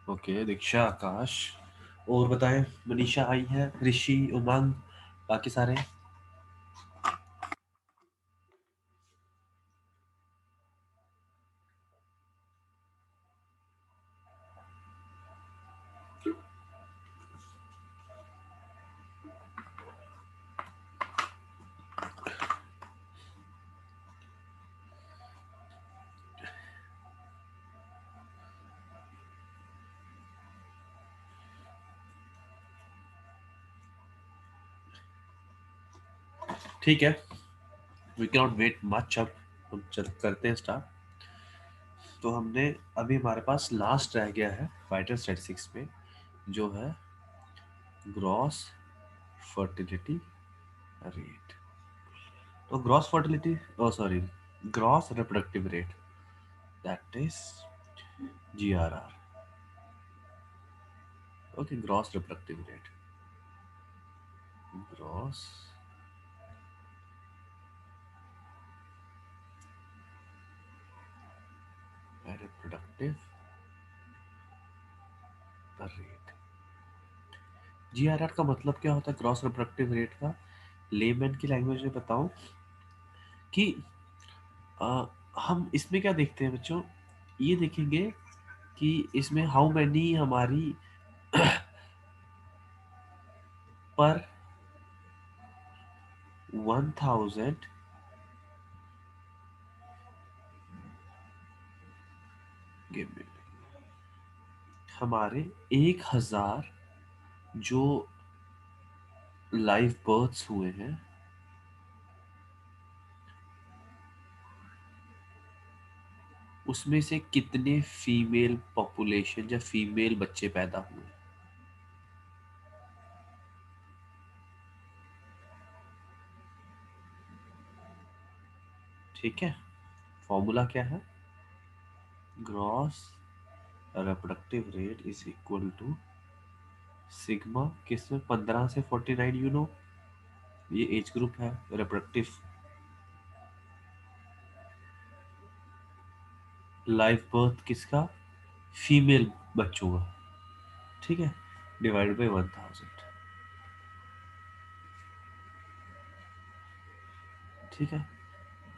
ओके, दीक्षा, आकाश, और बताएं। मनीषा आई है, ऋषि, उमंग, बाकी सारे। ठीक है, we can not wait much. अब हम चल करते हैं स्टार्ट। तो हमने अभी हमारे पास लास्ट रह गया है वाइटल स्टैटिस्टिक्स में, जो है ग्रॉस फर्टिलिटी रेट। तो gross fertility, oh sorry, gross reproductive rate, that is GRR। Okay, gross reproductive rate, gross reproductive rate. GRR का मतलब क्या होता है ग्रॉस रिप्रोडक्टिव रेट का? लेमैन की लैंग्वेज में बताऊं कि आ, हम इसमें क्या देखते हैं बच्चों, ये देखेंगे कि इसमें हाउ मैनी हमारी पर 1000 हमारे 1000 जो लाइव बर्थ्स हुए हैं, उसमें से कितने फीमेल पॉपुलेशन या फीमेल बच्चे पैदा हुए। ठीक है, फॉर्मूला क्या है? Gross reproductive rate is equal to sigma, किसमें 15 से 49, यू नो, ये एज ग्रुप है रिप्रोडक्टिव लाइव बर्थ किसका, फीमेल बच्चों का। ठीक है, डिवाइड बाई 1000। ठीक है,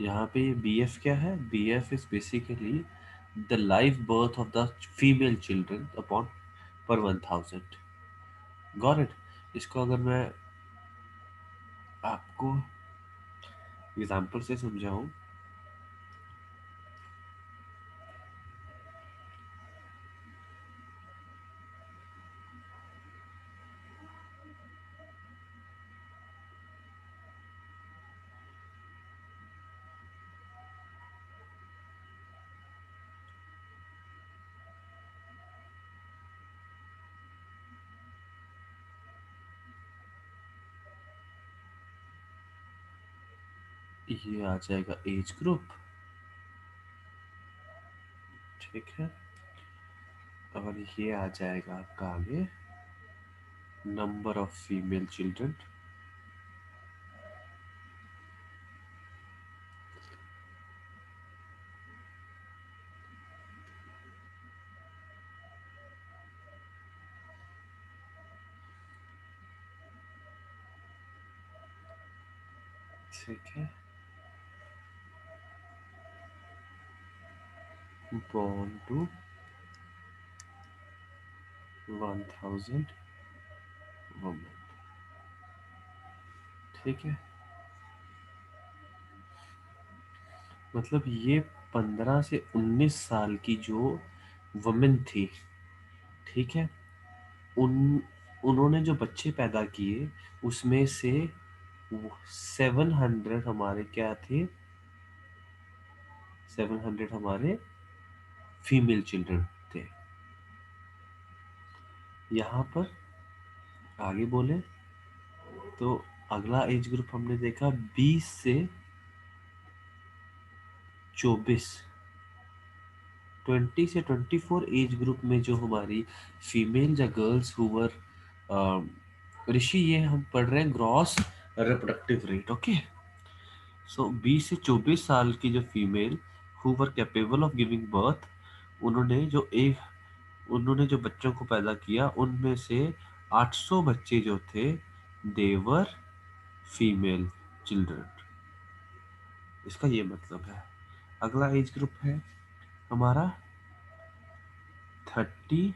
यहाँ पे ये बी एफ क्या है? B F is basically the live birth of the female children upon per 1000। Got it? इसको अगर मैं आपको एग्जाम्पल से समझाऊं, ये आ जाएगा एज ग्रुप। ठीक है, और ये आ जाएगा आपका आगे नंबर ऑफ फीमेल चिल्ड्रन। ठीक है, born to 1000 women। ठीक है, मतलब ये 15 से 19 साल की जो वुमेन थी, ठीक है, उन उन्होंने जो बच्चे पैदा किए, उसमें से 700 हमारे क्या थे, 700 हमारे फीमेल चिल्ड्रन थे। यहाँ पर आगे बोले तो अगला एज ग्रुप हमने देखा 20 से 24, 20 से 24 एज ग्रुप में जो हमारी फीमेल या गर्ल्स हुवर, ऋषि ये हम पढ़ रहे हैं ग्रॉस रिप्रोडक्टिव रेट। ओके, सो 20 से 24 साल की जो female who were capable of giving birth, उन्होंने जो बच्चों को पैदा किया उनमें से 800 बच्चे जो थे देवर फीमेल चिल्ड्रन। इसका ये मतलब है। अगला एज ग्रुप है हमारा 30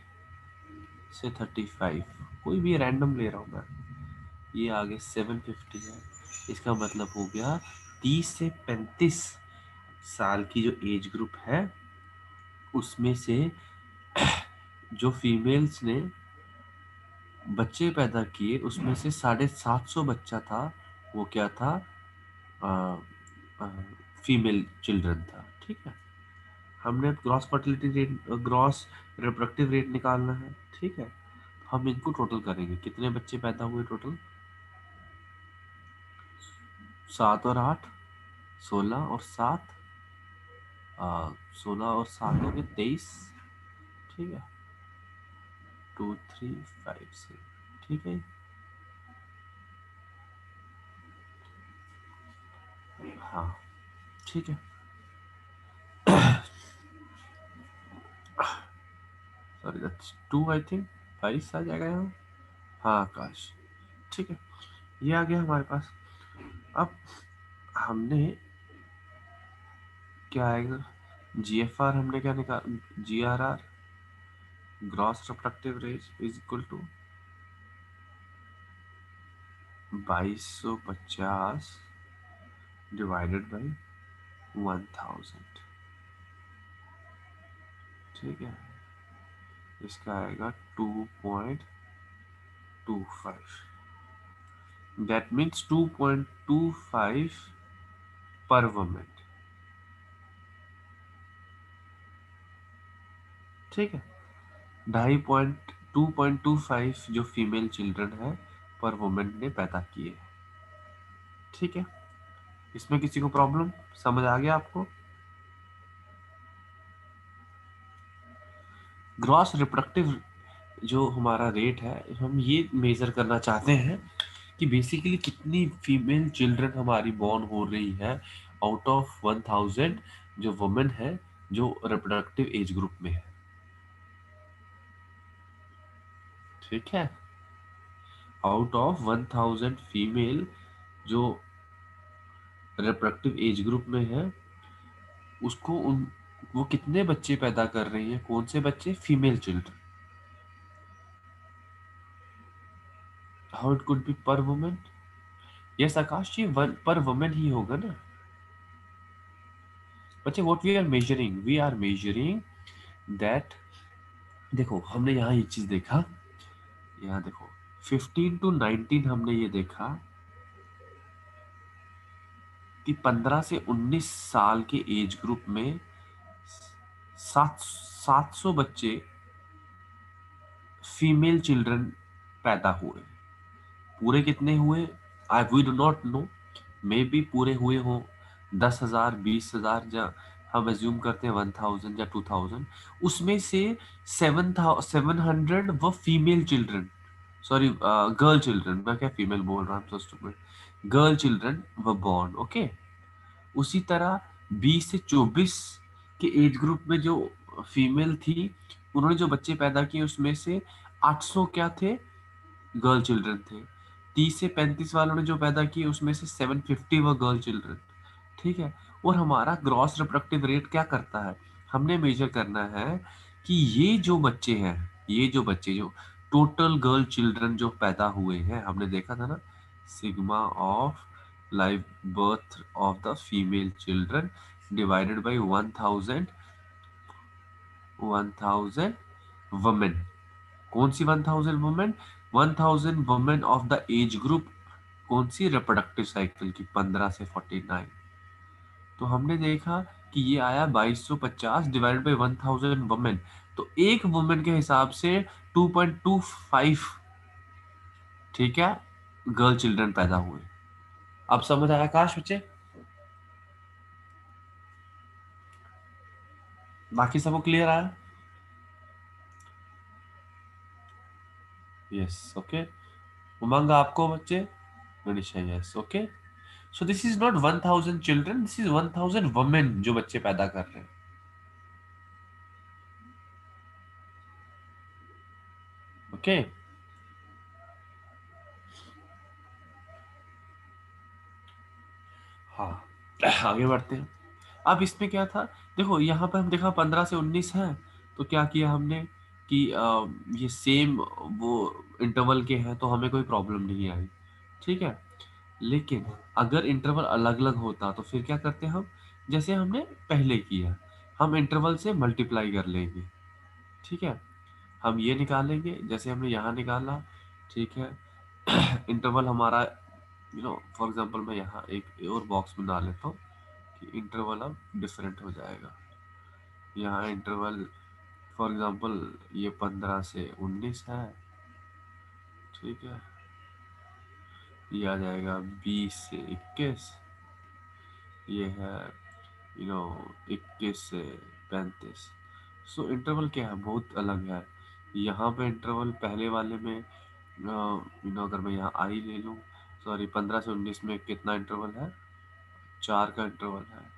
से 35, कोई भी रैंडम ले रहा हूँ मैं। ये आगे 750 है, इसका मतलब हो गया 30 से 35 साल की जो एज ग्रुप है उसमें से जो फीमेल्स ने बच्चे पैदा किए उसमें से 750 बच्चा था, वो क्या था, फीमेल चिल्ड्रन था। ठीक है, हमने gross fertility rate, gross reproductive rate निकालना है। ठीक है, हम इनको टोटल करेंगे, कितने बच्चे पैदा हुए टोटल, 7 और 8, 16 और 7, 16 और 7 हो गए 23। ठीक है, 2 3 5 6। ठीक है, हाँ ठीक है, सॉरी दैट्स 2 आई थिंक, 22 आ जाएगा यहाँ। हाँ आकाश, ठीक है, ये आ गया हमारे पास। अब हमने क्या आएगा, GFR हमने क्या निकाल, GRR gross reproductive rate is equal to 2250 divided by 1000। ठीक है, इसका आएगा 2.25, दैट मीन्स 2.25 पर वुमेन। ठीक है, 2.25 जो फीमेल चिल्ड्रन है पर वुमेन ने पैदा किए। ठीक है, इसमें किसी को प्रॉब्लम समझ आ गया आपको। ग्रॉस रिप्रोडक्टिव जो हमारा रेट है, हम ये मेजर करना चाहते हैं कि बेसिकली कितनी फीमेल चिल्ड्रन हमारी बॉर्न हो रही है आउट ऑफ 1000 जो वुमेन है जो रिप्रोडक्टिव एज ग्रुप में है। ठीक है, आउट ऑफ 1000 फीमेल जो रिप्रोडक्टिव एज ग्रुप में है, उसको उन वो कितने बच्चे पैदा कर रही है, कौन से बच्चे, female children. How it could be per women, yes Akash, ये वन पर वुमेन ही होगा ना बच्चे। What we are measuring that, देखो हमने यहाँ ये चीज देखा, यहाँ देखो 15 to 19 हमने ये देखा कि 15 से 19 साल के एज ग्रुप में 700 बच्चे फीमेल चिल्ड्रन पैदा हुए। पूरे कितने हुए, I we do not know, maybe पूरे हुए हों 10,000 20,000, या हम एज्यूम करते हैं 1000 या 2000, उसमें से 700 वो female children, sorry girl children, मैं क्या फीमेल बोल रहा हूँ, तो गर्ल चिल्ड्रन व बॉर्न। ओके, उसी तरह 20 से 24 के एज ग्रुप में जो फीमेल थी उन्होंने जो बच्चे पैदा किए उसमें से 800 क्या थे, गर्ल चिल्ड्रन थे। 30 से 35 वालों ने जो पैदा किए उसमें से 750 व गर्ल चिल्ड्रन। ठीक है, और हमारा ग्रॉस रिप्रोडक्टिव रेट क्या करता है, हमने मेजर करना है कि ये जो बच्चे हैं, ये जो बच्चे जो टोटल गर्ल चिल्ड्रन जो पैदा हुए हैं, हमने देखा था ना, sigma of live birth of the female children divided by 1000, 1000 women. कौन सी 1000 women, 1000 women of the age group कौन सी रिप्रोडक्टिव साइकिल की, 15 से 49। तो हमने देखा कि ये आया 2250 डिवाइड बाई 1000 वुमेन, तो एक वुमेन के हिसाब से 2.25, ठीक है, गर्ल चिल्ड्रन पैदा हुए। अब समझ आया आकाश बच्चे? बाकी सबको क्लियर आया? Yes, okay. उमंग आपको बच्चे? Manisha, yes, okay. So this is not 1000 children, this is 1000 women जो बच्चे पैदा कर रहे हैं। ओके, हाँ, आगे बढ़ते हैं। अब इसमें क्या था, देखो यहाँ पर हम देखा 15 से 19 है, तो क्या किया हमने कि ये सेम वो इंटरवल के हैं, तो हमें कोई प्रॉब्लम नहीं आई, ठीक है। लेकिन अगर इंटरवल अलग अलग होता तो फिर क्या करते हम, जैसे हमने पहले किया, हम इंटरवल से मल्टीप्लाई कर लेंगे, ठीक है। हम ये निकालेंगे जैसे हमने यहाँ निकाला, ठीक है। इंटरवल हमारा, फॉर एग्जांपल मैं यहाँ एक और बॉक्स बना लेता हूँ कि इंटरवल अब डिफरेंट हो जाएगा। यहाँ इंटरवल फॉर एग्जांपल ये 15 से 19 है, ठीक है। ये आ जाएगा 20 से 21, ये है 21 से 35। सो इंटरवल क्या है, बहुत अलग है। यहाँ पे इंटरवल पहले वाले में अगर मैं यहाँ आई ले लूँ, सॉरी 15 से 19 में कितना इंटरवल है, 4 का इंटरवल है।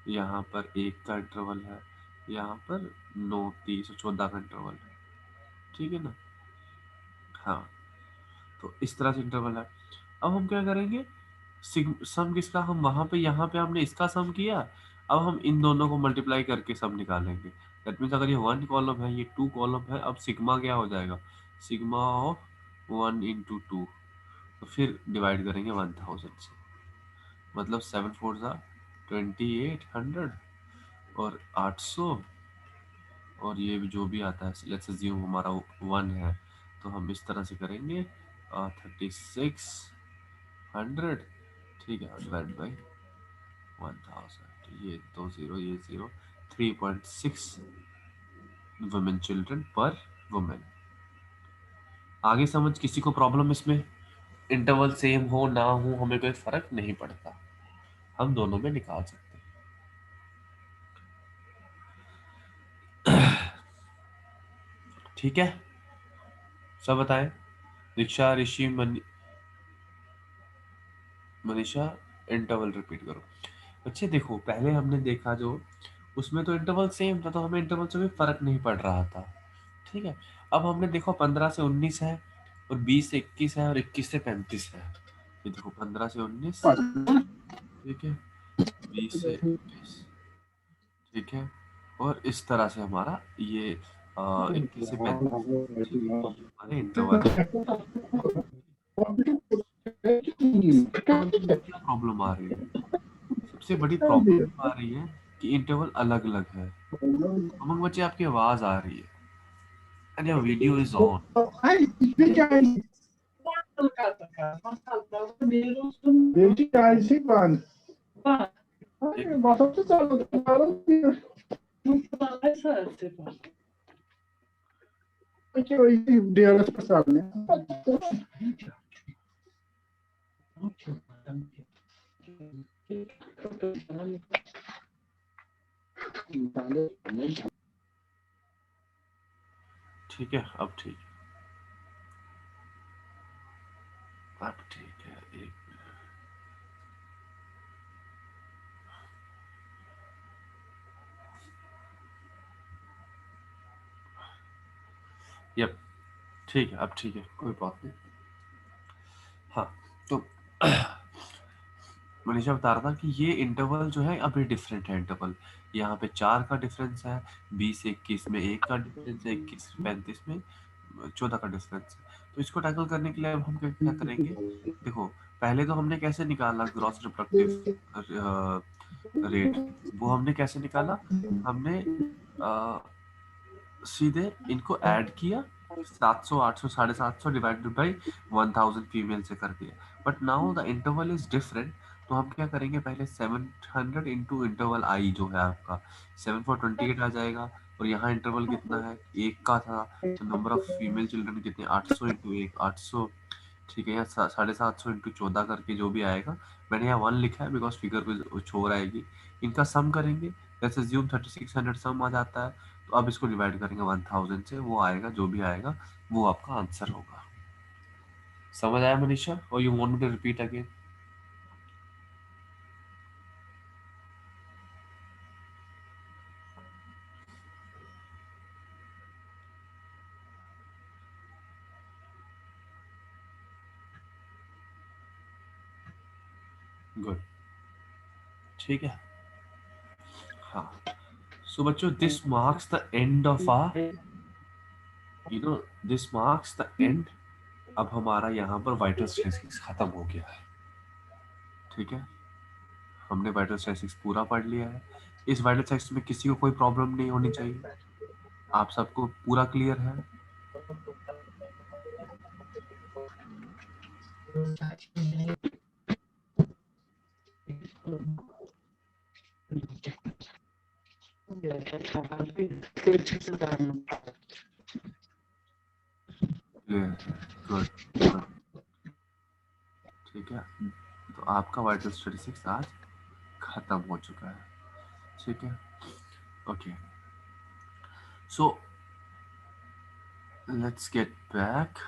यहाँ पर 1 का इंटरवल है, यहाँ पर 9, 30 और 14 का इंटरवल है, ठीक है ना। हाँ, तो इस तरह से इंटरवल है। अब हम क्या करेंगे, सम किसका, हम वहां पे यहाँ पे हमने इसका सम किया, अब हम इन दोनों को मल्टीप्लाई करके सम निकालेंगे। दैट मीन्स अगर ये 1 कॉलम है, ये 2 कॉलम है, अब सिग्मा क्या हो जाएगा, सिग्मा ऑफ 1 इंटू 2, तो फिर डिवाइड करेंगे 1000 से, मतलब 7 4 ज़ा 2800 और 800, और ये भी जो भी आता है, लेट्स अज्यूम हमारा 1 है, तो हम इस तरह से करेंगे 3600, ठीक है, डिवाइड बाई 1000, ये 20, ये 0, 3.6 वुमेन चिल्ड्रन पर वुमेन। आगे समझ, किसी को प्रॉब्लम इसमें? इंटरवल सेम हो ना हो हमें कोई फर्क नहीं पड़ता, हम दोनों में निकाल सकते हैं। ठीक है, सब बताएं। दीक्षा, ऋषि, मनीषा, इंटरवल रिपीट करो। बच्चे देखो, पहले हमने देखा जो, उसमें तो इंटरवल सेम था, तो हमें इंटरवल से कोई फर्क नहीं पड़ रहा था, ठीक है। अब हमने देखो 15 से 19 है, और 20 से 21 है, और 21 से 35 है। ये देखो 15 से 19, ठीक है, 20 से 21, ठीक है, और इस तरह से हमारा ये 21 से 35, ठीक है, ये हमारे इंटरवल है। इसमें हमें क्या प्रॉब्लम आ रही है, सबसे बड़ी प्रॉब्लम आ रही है कि इंटरवल अलग अलग है। अमंग बच्चे, आपकी आवाज आ रही है, and your video is on. Desde aí, sim, mano. Bota tu porque eu dei ela passada, né? ठीक है, अब ठीक है, अब ठीक है, एक मिनट। यप, ठीक है, अब ठीक है, कोई बात नहीं। हाँ, तो मनीषा बता रहा था कि ये इंटरवल जो है अभी डिफरेंट है इंटरवल। यहाँ पे 4 का डिफरेंस है, 20 से 21 में 1 का डिफरेंस है, 21 से 35 में 14 का डिफरेंस है। तो इसको टैकल करने के लिए अब हम क्या क्या करेंगे, देखो पहले तो हमने कैसे निकाला ग्रॉस रिप्रोडक्टिव रेट, वो हमने कैसे निकाला, हमने सीधे इनको ऐड किया, 700 800 750 डिवाइडेड बाई 1000 फीमेल से कर दिया. But now the interval is different. तो हम क्या करेंगे, पहले 700 इंटू इंटरवल आई जो है आपका 7 for 28 आ जाएगा. और यहाँ इंटरवल कितना है, एक का था. तो नंबर ऑफ फीमेल चिल्ड्रन कितने, 800 इंटू एक 800. ठीक है, यहाँ 750 इंटू 14 करके जो भी आएगा. मैंने यहाँ 1 लिखा है बिकॉज फिगर कुछ और आएगी. इनका सम करेंगे. लेट्स अज्यूम 3600 सम आ जाता है. तो अब इसको डिवाइड करेंगे 1000 से, वो आएगा जो भी आएगा वो आपका आंसर होगा. समझ आया मनीषा, और you want me to repeat again? Good. ठीक है. हाँ. सो बच्चों, this marks the end of ah this marks the end. अब हमारा यहाँ पर वाइटल स्टैटिस्टिक्स खत्म हो गया है. ठीक है, हमने वाइटल स्टैटिस्टिक्स पूरा पढ़ लिया है. इस वाइटल स्टैटिस्टिक्स में किसी को कोई प्रॉब्लम नहीं होनी चाहिए. आप सबको पूरा क्लियर है? गुड. गुड. ठीक है, तो आपका वाइटल स्टैटिस्टिक्स आज खत्म हो चुका है. ठीक है. Okay. So let's get back.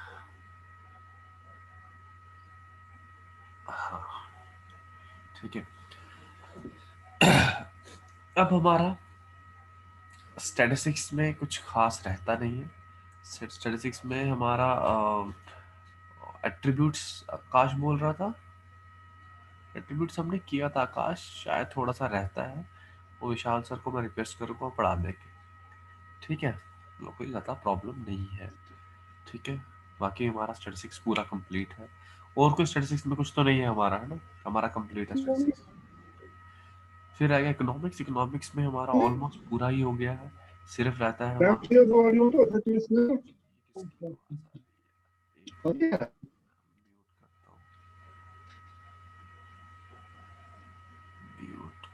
हाँ. ठीक है. अब हमारा स्टैटिस्टिक्स में कुछ खास रहता नहीं है. स्टैटिस्टिक्स में हमारा एट्रीब्यूट्स, आकाश बोल रहा था, एट्रीब्यूट्स हमने किया था आकाश, शायद थोड़ा सा रहता है. वो विशाल सर को मैं रिक्वेस्ट करूँगा पढ़ा देंगे. ठीक है, कोई ज़्यादा प्रॉब्लम नहीं है. ठीक है, बाकी हमारा स्टैटिस्टिक्स पूरा कंप्लीट है. और कोई स्टैटिस्टिक्स में कुछ तो नहीं है हमारा, है ना? हमारा कंप्लीट है स्टैटिस्टिक्स. फिर आएगा इकोनॉमिक्स. इकोनॉमिक्स में हमारा ऑलमोस्ट पूरा ही हो गया है. सिर्फ रहता है हमारा म्यूट करता हूँ. म्यूट.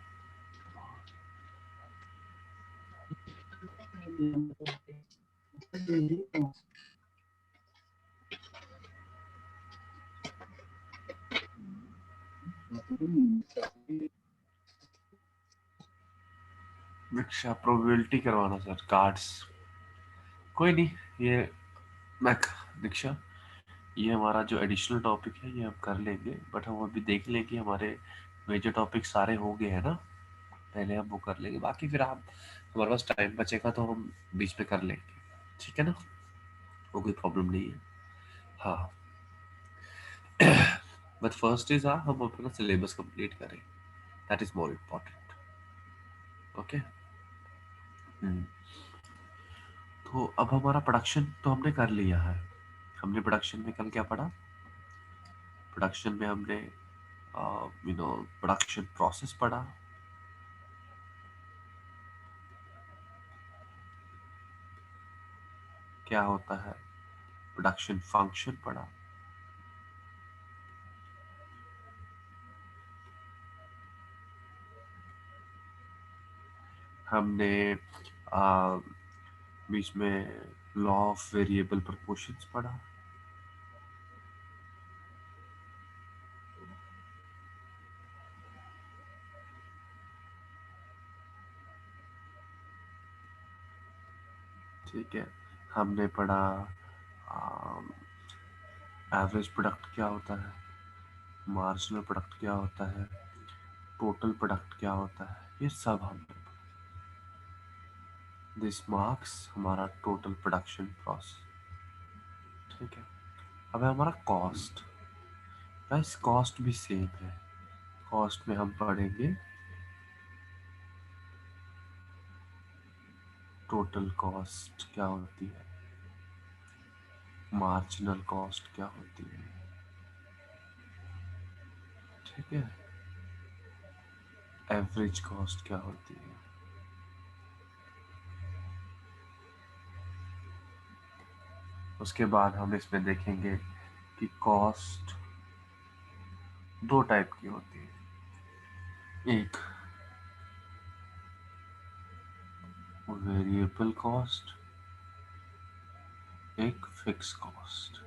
दीक्षा प्रोबेबिलिटी करवाना सर, कार्ड्स. कोई नहीं, ये मैं दीक्षा, ये हमारा जो एडिशनल टॉपिक है ये हम कर लेंगे. बट हम अभी देख लें कि हमारे मेजर टॉपिक सारे हो गए हैं ना. पहले हम वो कर लेंगे, बाकी फिर आप, हमारे पास टाइम बचेगा तो हम बीच में कर लेंगे. ठीक है ना, वो कोई प्रॉब्लम नहीं है. हाँ. बट फर्स्ट इज हम अपना सिलेबस कंप्लीट करें. That is more important. Okay. तो अब हमारा प्रोडक्शन तो हमने कर लिया है. हमने प्रोडक्शन में कल क्या पढ़ा? प्रोडक्शन में हमने प्रोडक्शन प्रोसेस पढ़ा. क्या होता है प्रोडक्शन फंक्शन पढ़ा. हमने आ, बीच में लॉ ऑफ वेरिएबल प्रोपोर्शंस पढ़ा. ठीक है. हमने पढ़ा एवरेज प्रोडक्ट क्या होता है, मार्जिनल प्रोडक्ट क्या होता है, टोटल प्रोडक्ट क्या होता है, ये सब हमने. दिस मार्क्स हमारा टोटल प्रोडक्शन प्रोसेस. ठीक है. अब है हमारा कॉस्ट. गाइस कॉस्ट भी सेम है. कॉस्ट में हम पढ़ेंगे टोटल कॉस्ट क्या होती है, मार्जिनल कॉस्ट क्या होती है. ठीक है. एवरेज कॉस्ट क्या होती है. उसके बाद हम इसमें देखेंगे कि कॉस्ट दो टाइप की होती है, एक वेरिएबल कॉस्ट, एक फिक्स कॉस्ट।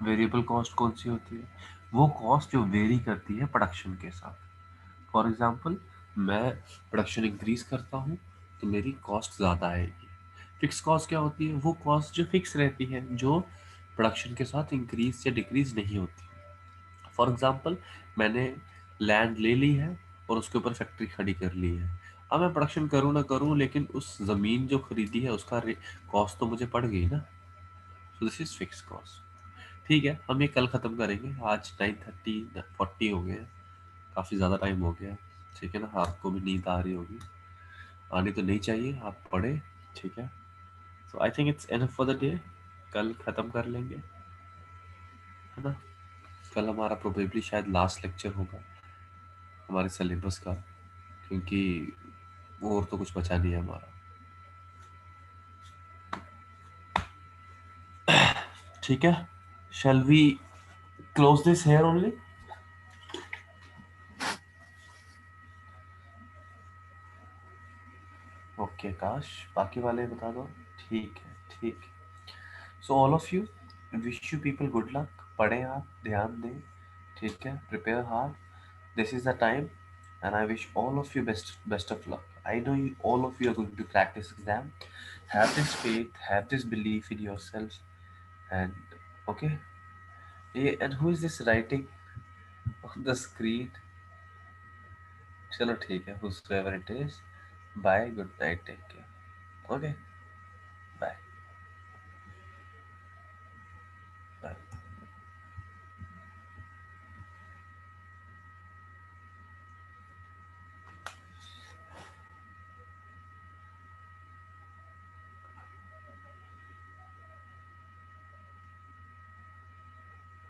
वेरिएबल कॉस्ट कौन सी होती है? वो कॉस्ट जो वेरी करती है प्रोडक्शन के साथ। फॉर एग्जांपल, मैं प्रोडक्शन इंक्रीज करता हूँ तो मेरी कॉस्ट ज़्यादा आएगी। फिक्स कॉस्ट क्या होती है? वो कॉस्ट जो फिक्स रहती है, जो प्रोडक्शन के साथ इंक्रीज या डिक्रीज नहीं होती। फॉर एग्जांपल, मैंने लैंड ले ली है और उसके ऊपर फैक्ट्री खड़ी कर ली है। अब मैं प्रोडक्शन करूँ ना करूँ, लेकिन उस ज़मीन जो खरीदी है उसका कॉस्ट तो मुझे पड़ गई ना। So this is fix cost. ठीक है, हम ये कल ख़त्म करेंगे। आज 9:30 40 हो गए हैं, काफ़ी ज़्यादा टाइम हो गया है। ठीक है ना, आपको भी नींद आ रही होगी, आनी तो नहीं चाहिए, आप पढ़े। ठीक है, so I think it's enough for the day. कल ख़त्म कर लेंगे, है ना। कल हमारा प्रोबेबली शायद लास्ट लेक्चर होगा हमारे सिलेबस का, क्योंकि और तो कुछ बचा नहीं है हमारा। ठीक है, shall we close this here only? Okay काश, बाकी वाले बता दो। ठीक है, ठीक है। So all of you, wish you people good luck. पढ़ें आप, ध्यान दें। ठीक है, prepare hard. This is the time, and I wish all of you best of luck. I know you, all of you are going to crack this exam. Have this faith, have this belief in yourselves, and okay. Yeah, and who is this writing on the screen? चलो ठीक है, whosoever it is. Bye, good night, take care. Okay.